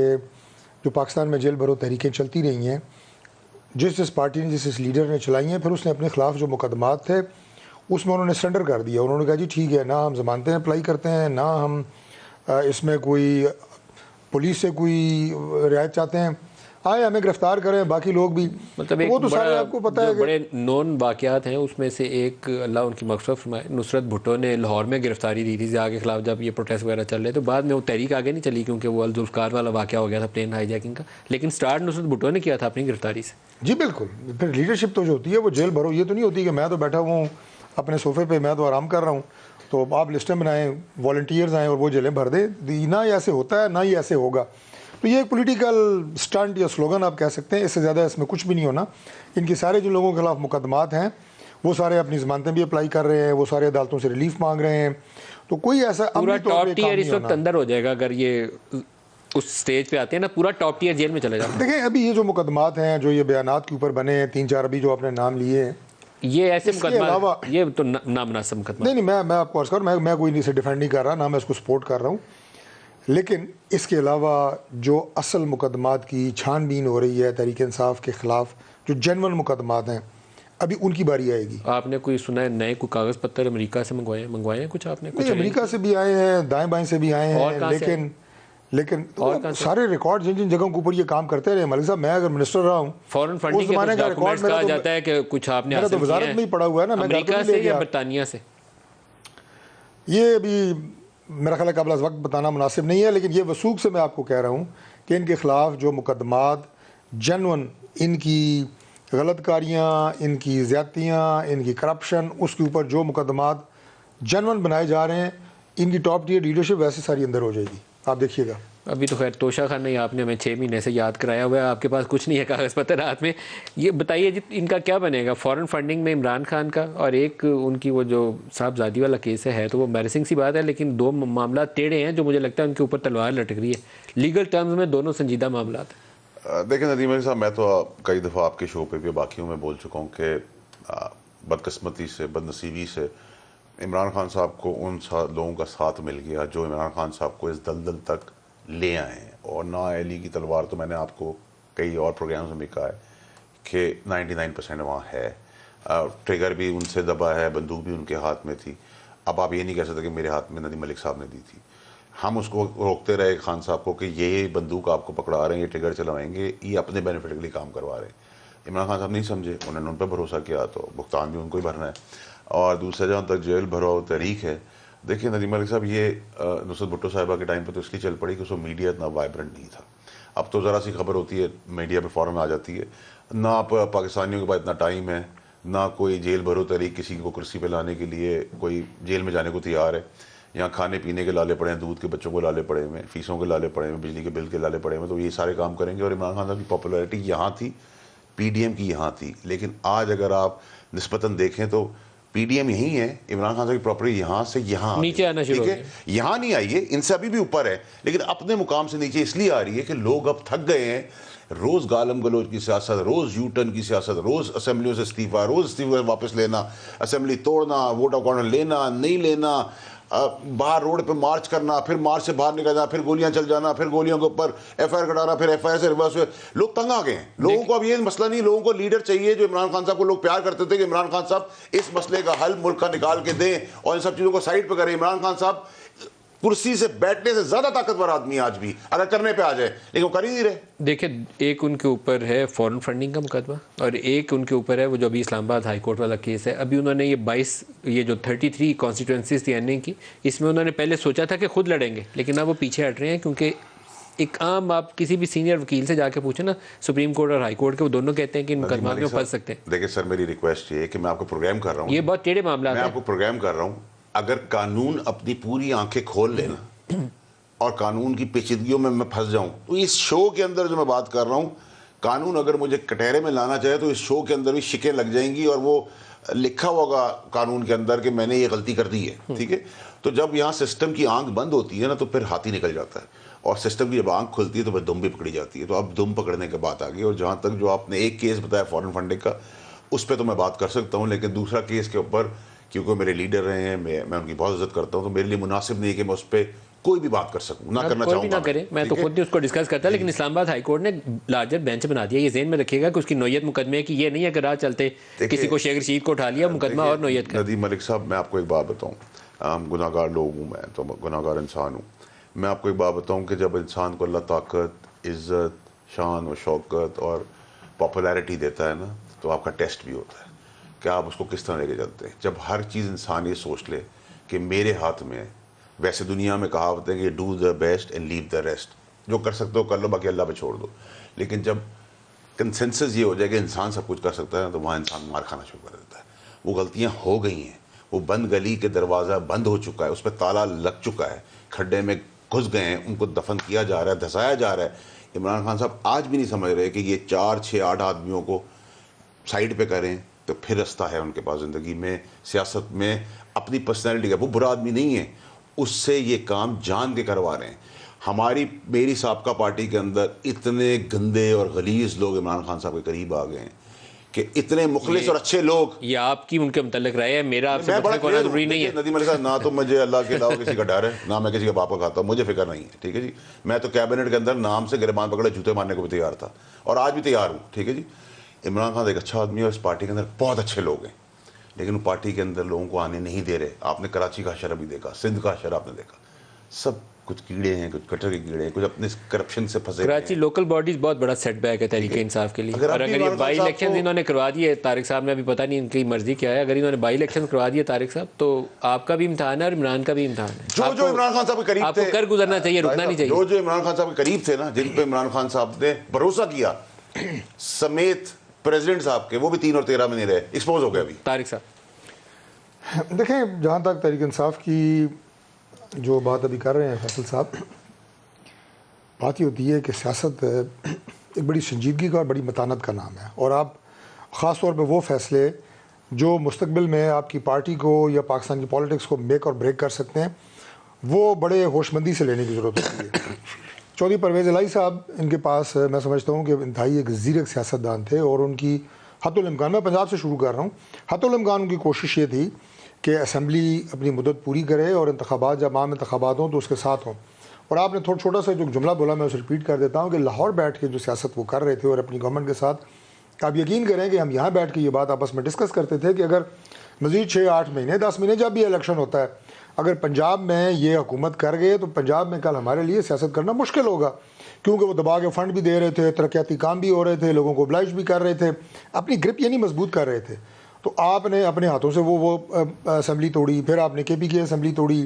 جو پاکستان میں جیل بھرو تحریکیں چلتی رہی ہیں، جس پارٹی نے جس لیڈر نے چلائی ہیں، پھر اس نے اپنے خلاف جو مقدمات تھے اس میں انہوں نے سرنڈر کر دیا. انہوں نے کہا جی ٹھیک ہے، نہ ہم ضمانتیں اپلائی کرتے ہیں، نہ ہم اس میں کوئی پولیس سے کوئی رعایت چاہتے ہیں، آئے ہمیں گرفتار کریں. باقی لوگ بھی مطلب وہ تو سارے آپ کو پتہ ہے کہ بڑے نون واقعات ہیں. اس میں سے ایک، اللہ ان کی مغفرت فرمائے، نصرت بھٹو نے لاہور میں گرفتاری دی تھی زیادہ کے خلاف جب یہ پروٹیسٹ وغیرہ چل رہے تو بعد میں وہ تحریک آگے نہیں چلی کیونکہ وہ الذوالفقار والا واقعہ ہو گیا تھا پلین ہائی جیکنگ کا. لیکن سٹارٹ نصرت بھٹو نے کیا تھا اپنی گرفتاری سے. جی بالکل. پھر لیڈرشپ تو جو ہوتی ہے وہ جیل بھرو یہ تو نہیں ہوتی کہ میں تو بیٹھا ہوا ہوں اپنے صوفے پہ، میں تو آرام کر رہا ہوں، تو آپ لسٹیں بنائیں، والنٹیئرز آئیں اور وہ جیلیں بھر دیں. نہ ہی ایسے ہوتا ہے، نہ ہی ایسے ہوگا. تو یہ ایک پولیٹیکل سٹنٹ یا سلوگن آپ کہہ سکتے ہیں، اس سے زیادہ اس میں کچھ بھی نہیں ہونا. ان کے سارے جو لوگوں کے خلاف مقدمات ہیں وہ سارے اپنی ضمانتیں بھی اپلائی کر رہے ہیں، وہ سارے عدالتوں سے ریلیف مانگ رہے ہیں. تو کوئی ایسا پورا ٹاپ ٹیئر اس وقت اندر ہو جائے گا اگر یہ اس سٹیج پہ آتے ہیں نا، پورا ٹاپ ٹیئر جیل میں چلا جاتا ہے. دیکھیں ابھی یہ جو مقدمات ہیں، جو یہ بیانات کے اوپر بنے ہیں 3-4 ابھی جو آپ نے نام لیے ہیں، یہ ایسے مقدمات، یہ تو نامناسب مقدمہ. نہیں میں آپ کو عرض کروں، میں کوئی اسے ڈیفینڈ نہیں کر رہا، نہ میں اس کو سپورٹ کر رہا ہوں. لیکن اس کے علاوہ جو اصل مقدمات کی چھان بین ہو رہی ہے تحریک انصاف کے خلاف، جو جنون مقدمات ہیں، ابھی ان کی باری آئے گی. آپ نے کوئی سنا ہے نئے کوئی کاغذ پتر امریکہ سے منگوائے ہیں کچھ؟ آپ نے کچھ؟ امریکہ سے بھی آئے ہیں، دائیں بائیں سے بھی آئے ہیں، لیکن سارے ریکارڈ جن جگہوں کے اوپر یہ کام کرتے رہے. ملک صاحب میں اگر منسٹر رہا ہوں، فورن فنڈنگ کے کچھ ڈاکومنٹس کہا جاتا ہے کہ کچھ آپ نے حاصل کیا ہے، وزارت میں ہی پڑا ہوا ہے نا، امریکہ سے یا برطانیہ سے. یہ ابھی میرا خیال ہے قبل از وقت بتانا مناسب نہیں ہے، لیکن یہ وثوق سے میں آپ کو کہہ رہا ہوں کہ ان کے خلاف جو مقدمات جنون، ان کی غلط کاریاں، ان کی زیادتیاں، ان کی کرپشن، اس کے اوپر جو مقدمات جنون بنائے جا رہے ہیں، ان کی ٹاپ ٹیئر لیڈرشپ ویسے ساری اندر ہو جائے گی، آپ دیکھیے گا. ابھی تو خیر توشہ خان نہیں، آپ نے ہمیں 6 مہینے سے یاد کرایا ہوا ہے، آپ کے پاس کچھ نہیں ہے کاغذ پتر ہاتھ میں. یہ بتائیے جی ان کا کیا بنے گا فورن فنڈنگ میں عمران خان کا، اور ایک ان کی وہ جو صاحبزادی والا کیس ہے تو وہ امبیرسنگ سی بات ہے، لیکن دو معاملات ٹیڑھے ہیں جو مجھے لگتا ہے ان کے اوپر تلوار لٹک رہی ہے لیگل ٹرمز میں، دونوں سنجیدہ معاملات ہیں. دیکھیں ندیم علی صاحب، میں تو کئی دفعہ آپ کے شو پہ بھی باقیوں میں بول چکا ہوں کہ بدقسمتی سے، بد نصیبی سے عمران خان صاحب کو ان لوگوں کا ساتھ مل گیا جو عمران خان صاحب کو اس دلدل تک لے آئے ہیں. اور نا اہلی کی تلوار تو میں نے آپ کو کئی اور پروگرامز میں بھی کہا ہے کہ 99% وہاں ہے. ٹریگر بھی ان سے دبا ہے، بندوق بھی ان کے ہاتھ میں تھی. اب آپ یہ نہیں کہہ سکتے کہ میرے ہاتھ میں ندیم ملک صاحب نے دی تھی. ہم اس کو روکتے رہے خان صاحب کو کہ یہ بندوق آپ کو پکڑا رہے ہیں، یہ ٹریگر چلوائیں گے، یہ اپنے بینیفٹ کے لیے کام کروا رہے ہیں. عمران خان صاحب نہیں سمجھے، انہوں نے ان پہ بھروسہ کیا تو بھگتان بھی ان کو ہی بھرنا ہے. اور دوسرا جہاں تک جیل بھرو تحریک ہے، دیکھیں ندیم ملک صاحب، یہ نصرت بھٹو صاحبہ کے ٹائم پہ تو اس لیے چل پڑی کہ اس کو میڈیا اتنا وائبرنٹ نہیں تھا. اب تو ذرا سی خبر ہوتی ہے میڈیا پہ فوراً آ جاتی ہے. نہ پاکستانیوں کے پاس اتنا ٹائم ہے، نہ کوئی جیل بھرو تحریک کسی کو کرسی پہ لانے کے لیے کوئی جیل میں جانے کو تیار ہے. یہاں کھانے پینے کے لالے پڑے ہیں، دودھ کے بچوں کو لالے پڑے ہوئے ہیں، فیسوں کے لالے پڑے ہوئے ہیں، بجلی کے بل کے لالے پڑے ہوئے ہیں، تو یہ سارے کام کریں گے. اور عمران خان صاحب کی پاپولیرٹی یہاں تھی، پی ڈی ایم کی یہاں تھی. لیکن آج اگر آپ نسبتاً دیکھیں تو پی ڈی ایم یہی ہے، عمران خان صاحب کی پراپرٹی یہاں سے یہاں نیچے آنا شروع ہو گیا. یہاں نہیں آئی ہے، ان سے ابھی بھی اوپر ہے، لیکن اپنے مقام سے نیچے اس لیے آ رہی ہے کہ لوگ اب تھک گئے ہیں. روز گالم گلوچ کی سیاست، روز یو ٹرن کی سیاست، روز اسمبلیوں سے استعفیٰ، روز استعفیٰ واپس لینا، اسمبلی توڑنا، ووٹ آف کارنر لینا نہیں لینا، باہر روڈ پہ مارچ کرنا، پھر مارچ سے باہر نکل پھر گولیاں چل جانا، پھر گولیوں کے اوپر ایف آئی آر کٹانا، پھر ایف آئی آر سے ریورس ہوئے. لوگ تنگ آ گئے ہیں. لوگوں کو اب یہ مسئلہ نہیں، لوگوں کو لیڈر چاہیے. جو عمران خان صاحب کو لوگ پیار کرتے تھے کہ عمران خان صاحب اس مسئلے کا حل ملک کا نکال کے دیں اور ان سب چیزوں کو سائڈ پہ کریں. عمران خان صاحب کرسی سے بیٹھنے سے زیادہ طاقتور آدمی آج بھی اگر کرنے پہ آ جائے، لیکن وہ کر ہی نہیں رہے. دیکھیں ایک ان کے اوپر ہے فورن فنڈنگ کا مقدمہ، اور ایک ان کے اوپر ہے وہ جو ابھی اسلام آباد ہائی کورٹ والا کیس ہے. ابھی انہوں نے یہ جو 33 کانسٹیٹوئنسیز تھی این اے کی، اس میں انہوں نے پہلے سوچا تھا کہ خود لڑیں گے، لیکن اب وہ پیچھے ہٹ رہے ہیں. کیونکہ ایک عام آپ کسی بھی سینئر وکیل سے جا کے پوچھیں نا، سپریم کورٹ اور ہائی کورٹ کے، وہ دونوں کہتے ہیں کہ ان مقدمات میں پھنس سکتے ہیں. دیکھیں سر، میری ریکویسٹ یہ ہے کہ میں آپ کو پروگرام کر رہا ہوں، یہ بہت ٹیڑھے معاملات میں ہیں. آپ کو پروگرام کر رہا ہوں. اگر قانون اپنی پوری آنکھیں کھول لینا اور قانون کی پیچیدگیوں میں پھنس جاؤں تو اس شو کے اندر جو میں بات کر رہا ہوں، قانون اگر مجھے کٹہرے میں لانا چاہے تو اس شو کے اندر بھی شکیں لگ جائیں گی اور وہ لکھا ہوگا قانون کے اندر کہ میں نے یہ غلطی کر دی ہے. ٹھیک ہے، تو جب یہاں سسٹم کی آنکھ بند ہوتی ہے نا تو پھر ہاتھی نکل جاتا ہے، اور سسٹم کی جب آنکھ کھلتی ہے تو پھر دم بھی پکڑی جاتی ہے. تو اب دم پکڑنے کی بات آ گئی. اور جہاں تک جو آپ نے ایک کیس بتایا فورن فنڈنگ کا، اس پہ تو میں بات کر سکتا ہوں، لیکن دوسرا کیس کے اوپر کیونکہ میرے لیڈر رہے ہیں، میں ان کی بہت عزت کرتا ہوں، تو میرے لیے مناسب نہیں کہ میں اس پہ کوئی بھی بات کر سکوں، نہ کرنا چاہوں گا. نہ کریں، میں تو خود نہیں اس کو ڈسکس کرتا، لیکن اسلام آباد ہائی کورٹ نے لارجر بینچ بنا دیا. یہ ذہن میں رکھیے گا کہ اس کی نوعیت مقدمے کی یہ نہیں ہے کہ راہ چلتے کسی کو شیخ رشید کو اٹھا لیا مقدمہ اور نوعیت کا. ندیم ملک صاحب، میں آپ کو ایک بات بتاؤں، گناہ گار لوگ ہوں، میں تو گناہ گار انسان ہوں. میں آپ کو ایک بات بتاؤں کہ جب انسان کو اللہ طاقت، عزت، شان و شوکت اور پاپولیرٹی دیتا ہے نا، تو آپ کا ٹیسٹ بھی ہوتا ہے کہ آپ اس کو کس طرح لے کے چلتے ہیں. جب ہر چیز انسان یہ سوچ لے کہ میرے ہاتھ میں ہے. ویسے دنیا میں کہاوت ہے کہ do the best and leave the rest, جو کر سکتے ہو کر لو، باقی اللہ پہ چھوڑ دو. لیکن جب کنسنسس یہ ہو جائے کہ انسان سب کچھ کر سکتا ہے تو وہاں انسان مار کھانا شروع کر دیتا ہے. وہ غلطیاں ہو گئی ہیں، وہ بند گلی کے دروازہ بند ہو چکا ہے، اس پہ تالا لگ چکا ہے، کھڈے میں گھس گئے ہیں، ان کو دفن کیا جا رہا ہے، دھسایا جا رہا ہے. عمران خان صاحب آج بھی نہیں سمجھ رہے کہ یہ 4 6 8 آدمیوں کو سائڈ پہ کریں تو پھر رستہ ہے ان کے پاس زندگی میں، سیاست میں. اپنی پرسنالٹی کا وہ برا آدمی نہیں ہے، اس سے یہ کام جان کے کروا رہے ہیں. میری سابقہ پارٹی کے اندر اتنے گندے اور غلیظ لوگ عمران خان صاحب کے قریب آ گئے ہیں کہ اتنے مخلص اور اچھے لوگ. یہ آپ کی ان کے متعلق رائے ہے، میرا آپ سے بچنے کو ضروری نہیں ہے. ندیم علی صاحب، نہ تو مجھے اللہ کے علاوہ کسی کا ڈر ہے، نہ میں کسی کا باپ کا کھاتا ہوں، مجھے فکر نہیں ہے. ٹھیک ہے جی، میں تو کیبنٹ کے اندر نام سے گریبان پکڑے جوتے مارنے کو بھی تیار تھا اور آج بھی تیار ہوں. ٹھیک ہے جی، عمران خان ایک اچھا آدمی ہے اور اس پارٹی کے اندر بہت اچھے لوگ ہیں، لیکن وہ پارٹی کے اندر لوگوں کو آنے نہیں دے رہے. آپ نے کراچی کا حشر ابھی دیکھا، سندھ کا حشر آپ نے دیکھا، سب کچھ کیڑے ہیں، کچھ کٹر کے کیڑے ہیں، کچھ اپنے کرپشن سے پھنسے ہوئے کراچی ہیں۔ لوکل باڈیز بہت بڑا سیٹ بیک ہے تحریک انصاف کے لیے، اگر اور آپ اگر بھی یہ عمران بائی خان الیکشن صاحب انہوں نے کروا دیے طارق صاحب نے، ابھی پتہ نہیں ان کی مرضی کیا ہے، اگر انہوں نے بائی الیکشن کروا دیے طارق صاحب تو آپ کا بھی امتحان ہے اور عمران کا بھی امتحان ہے. جو عمران خان صاحب کے قریب آپ کو تھے، کر گزرنا چاہیے، رکنا نہیں چاہیے. جو عمران خان صاحب کے قریب تھے نا، جن پہ عمران خان صاحب نے بھروسہ کیا سمیت پریزیڈنٹ صاحب کے، وہ بھی 3 اور 13 میں نہیں رہے، ایکسپوز ہو گئے ابھی. طارق صاحب دیکھیں، جہاں تک تحریک انصاف کی جو بات ابھی کر رہے ہیں فیصل صاحب، بات یہ ہوتی ہے کہ سیاست ایک بڑی سنجیدگی کا اور بڑی متانت کا نام ہے، اور آپ خاص طور پہ وہ فیصلے جو مستقبل میں آپ کی پارٹی کو یا پاکستان کی پالیٹکس کو میک اور بریک کر سکتے ہیں، وہ بڑے ہوش مندی سے لینے کی ضرورت ہوتی ہے. چودھری پرویز الہی صاحب، ان کے پاس میں سمجھتا ہوں کہ انتہائی ایک زیرک سیاستدان تھے، اور ان کی حتی الامکان، میں پنجاب سے شروع کر رہا ہوں، حتی الامکان ان کی کوشش یہ تھی کہ اسمبلی اپنی مدت پوری کرے اور انتخابات، جب عام انتخابات ہوں تو اس کے ساتھ ہوں. اور آپ نے چھوٹا سا جو جملہ بولا، میں اسے ریپیٹ کر دیتا ہوں کہ لاہور بیٹھ کے جو سیاست وہ کر رہے تھے اور اپنی گورنمنٹ کے ساتھ، آپ یقین کریں کہ ہم یہاں بیٹھ کے یہ بات آپس میں ڈسکس کرتے تھے کہ اگر مزید 6-8 مہینے 10 مہینے جب بھی الیکشن ہوتا ہے، اگر پنجاب میں یہ حکومت کر گئے تو پنجاب میں کل ہمارے لیے سیاست کرنا مشکل ہوگا، کیونکہ وہ دبا کے فنڈ بھی دے رہے تھے، ترقیاتی کام بھی ہو رہے تھے، لوگوں کو oblige بھی کر رہے تھے، اپنی گرپ یعنی مضبوط کر رہے تھے. تو آپ نے اپنے ہاتھوں سے وہ اسمبلی توڑی، پھر آپ نے کے پی کی اسمبلی توڑی.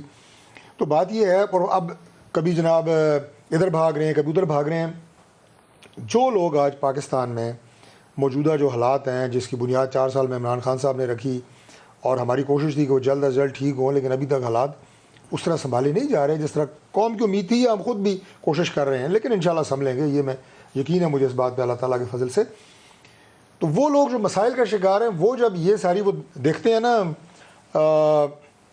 تو بات یہ ہے، اور اب کبھی جناب ادھر بھاگ رہے ہیں، کبھی ادھر بھاگ رہے ہیں. جو لوگ آج پاکستان میں موجودہ جو حالات ہیں، جس کی بنیاد 4 سال میں عمران خان صاحب نے رکھی، اور ہماری کوشش تھی کہ وہ جلد از جلد ٹھیک ہوں، لیکن ابھی تک حالات اس طرح سنبھالے نہیں جا رہے جس طرح قوم کی امید تھی. ہم خود بھی کوشش کر رہے ہیں، لیکن انشاءاللہ سنبھلیں گے، یہ میں یقین ہے مجھے اس بات پہ اللہ تعالیٰ کے فضل سے. تو وہ لوگ جو مسائل کا شکار ہیں، وہ جب یہ ساری وہ دیکھتے ہیں نا،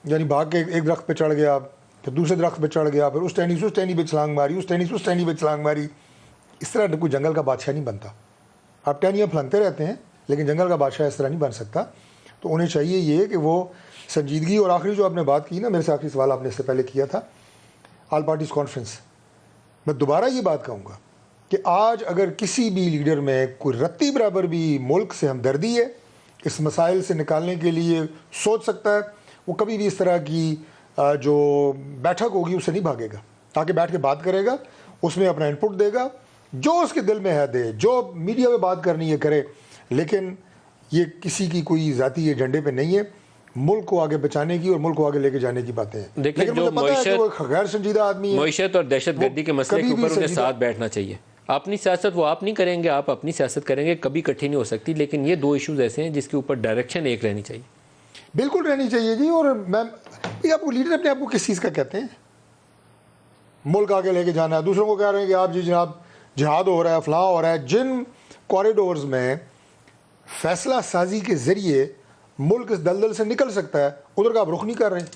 یعنی بھاگ کے ایک درخت پہ چڑھ گیا، پھر دوسرے درخت پہ چڑھ گیا، پھر اس ٹہنی سے اس ٹہنی پہ چھلانگ ماری، اس ٹہنی سے اس ٹہنی پہ چھلانگ ماری، اس طرح کوئی جنگل کا بادشاہ نہیں بنتا. آپ ٹہنیاں پھلانگتے رہتے ہیں، لیکن جنگل کا بادشاہ اس طرح نہیں بن سکتا. تو انہیں چاہیے یہ کہ وہ سنجیدگی، اور آخری جو آپ نے بات کی نا، میرے سے آخری سوال آپ نے اس سے پہلے کیا تھا، آل پارٹیز کانفرنس، میں دوبارہ یہ بات کہوں گا کہ آج اگر کسی بھی لیڈر میں کوئی رتی برابر بھی ملک سے ہمدردی ہے، اس مسائل سے نکالنے کے لیے سوچ سکتا ہے، وہ کبھی بھی اس طرح کی جو بیٹھک ہوگی اسے نہیں بھاگے گا، تاکہ بیٹھ کے بات کرے گا، اس میں اپنا انپٹ دے گا، جو اس کے دل میں ہے دے، جو میڈیا میں بات کرنی ہے کرے، لیکن یہ کسی کی کوئی ذاتی ایجنڈے پہ نہیں ہے. ملک کو آگے بچانے کی اور ملک کو آگے لے کے جانے کی باتیں ہیں. دیکھیں، لیکن جو مجھے پتہ ہے کہ وہ غیر سنجیدہ آدمی ہے، معیشت اور دہشت گردی کے مسئلے کے کبھی بھی اوپر انہیں سنجیدہ- ساتھ بیٹھنا چاہیے. اپنی سیاست وہ آپ نہیں کریں گے، آپ اپنی سیاست کریں گے، کبھی اکٹھی نہیں ہو سکتی، لیکن یہ 2 ایشوز ایسے ہیں جس کے اوپر ڈائریکشن ایک رہنی چاہیے. بالکل رہنی چاہیے جی. اور میں آپ کو لیڈر اپنے آپ کو کس چیز کا کہتے ہیں؟ ملک آگے لے کے جانا ہے. دوسروں کو کہہ رہے ہیں کہ آپ جی جناب جہاد ہو رہا ہے، فلاں ہو رہا ہے. جن کوریڈورز میں فیصلہ سازی کے ذریعے ملک اس دلدل سے نکل سکتا ہے، ادھر کا آپ رخ نہیں کر رہے ہیں.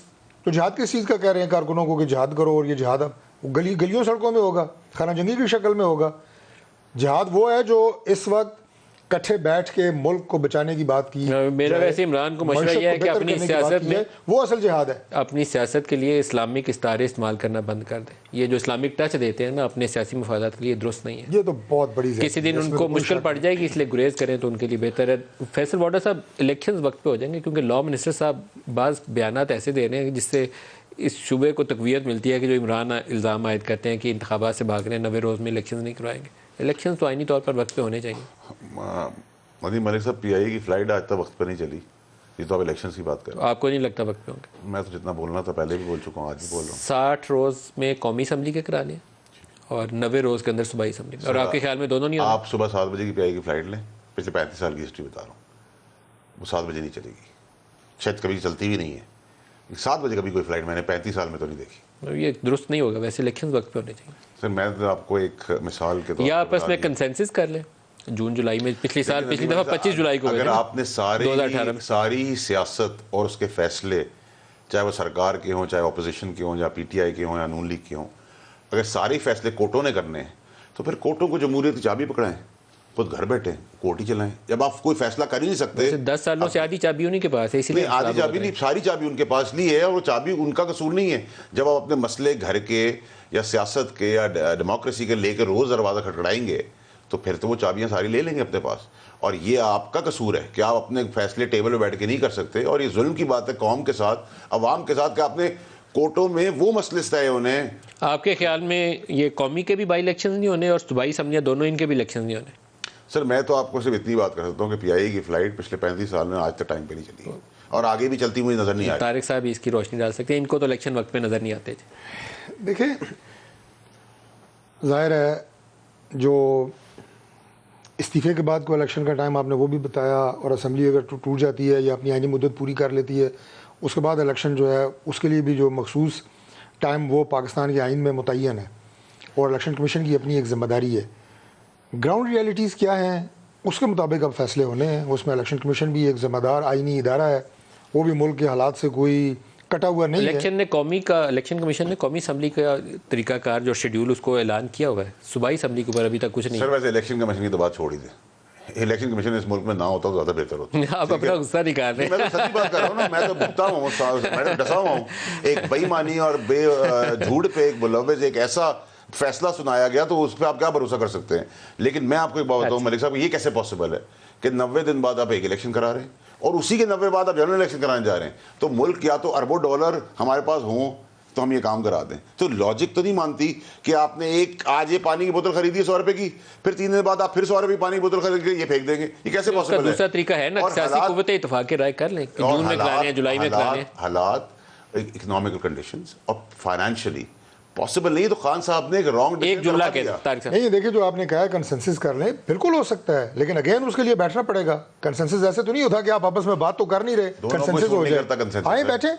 تو جہاد کس چیز کا کہہ رہے ہیں کارکنوں کو کہ جہاد کرو، اور یہ جہاد اب گلیوں سڑکوں میں ہوگا، خانہ جنگی کی شکل میں ہوگا. جہاد وہ ہے جو اس وقت کٹھے بیٹھ کے ملک کو بچانے کی بات کی. میرا ویسے عمران کو مشورہ یہ ہے کہ اپنی سیاست میں وہ اصل جہاد ہے. اپنی سیاست کے لیے اسلامک استعارے استعمال کرنا بند کر دیں. یہ جو اسلامک ٹچ دیتے ہیں نا اپنے سیاسی مفادات کے لیے، درست نہیں ہے. یہ تو بہت بڑی کسی دن ان کو مشکل پڑ جائے گی، اس لیے گریز کریں تو ان کے لیے بہتر ہے. فیصل واڈر صاحب، الیکشنز وقت پہ ہو جائیں گے، کیونکہ لاء منسٹر صاحب بعض بیانات ایسے دے رہے ہیں جس سے اس شعبے کو تقویت ملتی ہے کہ جو عمران الزام عائد کرتے ہیں کہ انتخابات سے بھاگ رہے ہیں، 90 روز میں الیکشنز نہیں کروائیں گے. الیکشنز تو آئینی طور پر وقت پہ ہونے چاہیے. ندیم ملک صاحب، پی آئی اے کی فلائٹ آج تک وقت پہ نہیں چلی. یہ تو آپ الیکشنز کی بات کر رہے ہیں. آپ کو نہیں لگتا وقت پہ ہوں گے؟ میں تو جتنا بولنا تھا پہلے بھی بول چکا ہوں، آج بھی بول رہا ہوں. 60 روز میں قومی اسمبلی کے کرانے ہیں اور 90 روز کے اندر صوبائی اسمبلی میں. اور آپ کے خیال میں دونوں نہیں ہونا؟ آپ صبح 7 بجے کی پی آئی کی فلائٹ لیں، پچھلے 35 سال کی ہسٹری بتا رہا ہوں، وہ 7 بجے نہیں چلے گی، شاید کبھی چلتی بھی نہیں ہے. 7 بجے کبھی کوئی فلائٹ میں نے 35 سال میں تو نہیں دیکھی. یہ درست نہیں ہوگا. ویسے الیکشن وقت پہ ہونے چاہیے. سر میں تو آپ کو ایک مثال کے طور یا پر آپس میں کنسنسس کر لیں. جون جولائی میں پچھلی دفعہ 25 جولائی کو اگر آپ نے 2018 میں ساری سیاست اور اس کے فیصلے، چاہے وہ سرکار کے ہوں، چاہے اپوزیشن کے ہوں، یا پی ٹی آئی کے ہوں، یا نون لیگ کے ہوں، اگر سارے فیصلے کورٹوں نے کرنے ہیں تو پھر کورٹوں کو جمہوریت کی چابی پکڑائیں، خود گھر بیٹھیں، کورٹ ہی چلائیں. جب آپ کوئی فیصلہ کر ہی نہیں سکتے، 10 سالوں سے آدھی چابی انہیں کے پاس ہے، اسی لیے آدھی چابی نہیں، ساری چابی ان کے پاس لی ہے، اور وہ چابی ان کا قصور نہیں ہے. جب آپ اپنے مسئلے گھر کے یا سیاست کے یا ڈیموکریسی کے لے کے روز دروازہ کھٹکھٹائیں گے تو پھر تو وہ چابیاں ساری لے لیں گے اپنے پاس. اور یہ آپ کا قصور ہے کہ آپ اپنے فیصلے ٹیبل پہ بیٹھ کے نہیں کر سکتے. اور یہ ظلم کی بات ہے قوم کے ساتھ، عوام کے ساتھ، کہ آپ نے کوٹوں میں وہ مسئلے طے ہونے. آپ کے خیال میں یہ قومی کے بھی بائی الیکشن نہیں ہونے اور صوبائی اسمبلیاں دونوں ان کے بھی الیکشن نہیں ہونے؟ سر میں تو آپ کو صرف اتنی بات کر سکتا ہوں کہ پی آئی اے کی فلائٹ پچھلے 35 سال میں آج تک ٹائم پہ نہیں چلی اور آگے بھی چلتی مجھے نظر نہیں آئی. طارق صاحب اس کی روشنی ڈال سکتے ہیں، ان کو تو الیکشن وقت پہ نظر نہیں آتے. دیکھیں ظاہر ہے جو استعفے کے بعد کو الیکشن کا ٹائم آپ نے وہ بھی بتایا، اور اسمبلی اگر ٹوٹ جاتی ہے یا اپنی آئینی مدت پوری کر لیتی ہے اس کے بعد الیکشن جو ہے اس کے لیے بھی جو مخصوص ٹائم وہ پاکستان کے آئین میں متعین ہے اور الیکشن کمیشن کی اپنی ایک ذمہ داری ہے. گراؤنڈ ریالٹیز کیا ہیں اس کے مطابق اب فیصلے ہونے ہیں. اس میں الیکشن کمیشن بھی ایک ذمہ دار آئینی ادارہ ہے، وہ بھی ملک کے حالات سے کوئی کٹا ہوا نہیں ہے. الیکشن کمیشن نے قومی اسمبلی کا طریقہ کار جو شیڈیول اس کو اعلان کیا ہوا ہے، صوبائی اسمبلی کے اوپر ابھی تک کچھ نہیں. سر ویسے الیکشن کمیشن کی تو بات چھوڑ ہی دیں، الیکشن کمیشن اس ملک میں نہ ہوتا تو زیادہ بہتر ہوتا. آپ اپنا غصہ نکال رہے ہیں. میں تو سچی بات کر رہا ہوں نا، میں تو بھگتا ہوں، میں تو ڈسا ہوا ہوں. ایک بے ایمانی اور بے جھوٹ پہ ایک ملوث ایک ایسا فیصلہ سنایا گیا تو اس پہ آپ کیا بھروسہ کر سکتے ہیں. لیکن میں آپ کو ایک بات بتاؤں ملک صاحب، یہ کیسے پاسبل ہے کہ 90 دن بعد آپ ایک الیکشن کرا رہے ہیں اور اسی کے 90 بعد آپ جنرل الیکشن کرانے جا رہے ہیں. تو ملک یا تو اربوں ڈالر ہمارے پاس ہوں تو ہم یہ کام کرا دیں. تو لاجک تو نہیں مانتی کہ آپ نے ایک آج یہ پانی کی بوتل خریدی ہے 100 روپے کی، پھر 3 دن بعد آپ پھر 100 روپے کی پانی کی بوتل خرید کے یہ پھینک دیں گے. یہ کیسے پاسبل ہے؟ دوسرا طریقہ ہے نا، سیاسی قوت اتفاق کے رائے کر لیں، جون میں کرانے ہیں، جولائی میں کرانے ہیں. حالات اکنامکل کنڈیشنز اور فائنینشلی پاسبل نہیں. تو خان صاحب نے ایک رانگ ایک جملہ کہہ طارق صاحب. نہیں دیکھیں جو آپ نے کہا ہے کنسنسس کر لیں، بالکل ہو سکتا ہے، لیکن اگین اس کے لیے بیٹھنا پڑے گا. کنسنسس ایسے تو نہیں ہوتا کہ آپ آپس میں بات تو کر نہیں رہے، کنسنسس ہو جائے. آئیں بیٹھیں،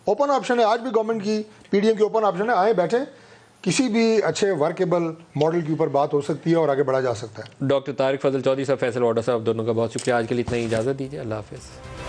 اوپن آپشن ہے. آج بھی گورنمنٹ کی پی ڈی ایم کی اوپن آپشن ہے، آئیں بیٹھیں، کسی بھی اچھے ورکیبل ماڈل کے اوپر بات ہو سکتی ہے اور آگے بڑھا جا سکتا ہے. ڈاکٹر طارق فضل چودھری صاحب، فیصل واڈا صاحب، دونوں کا بہت شکریہ. آج کے لیے اتنا ہی اجازت دیجیے. اللہ حافظ.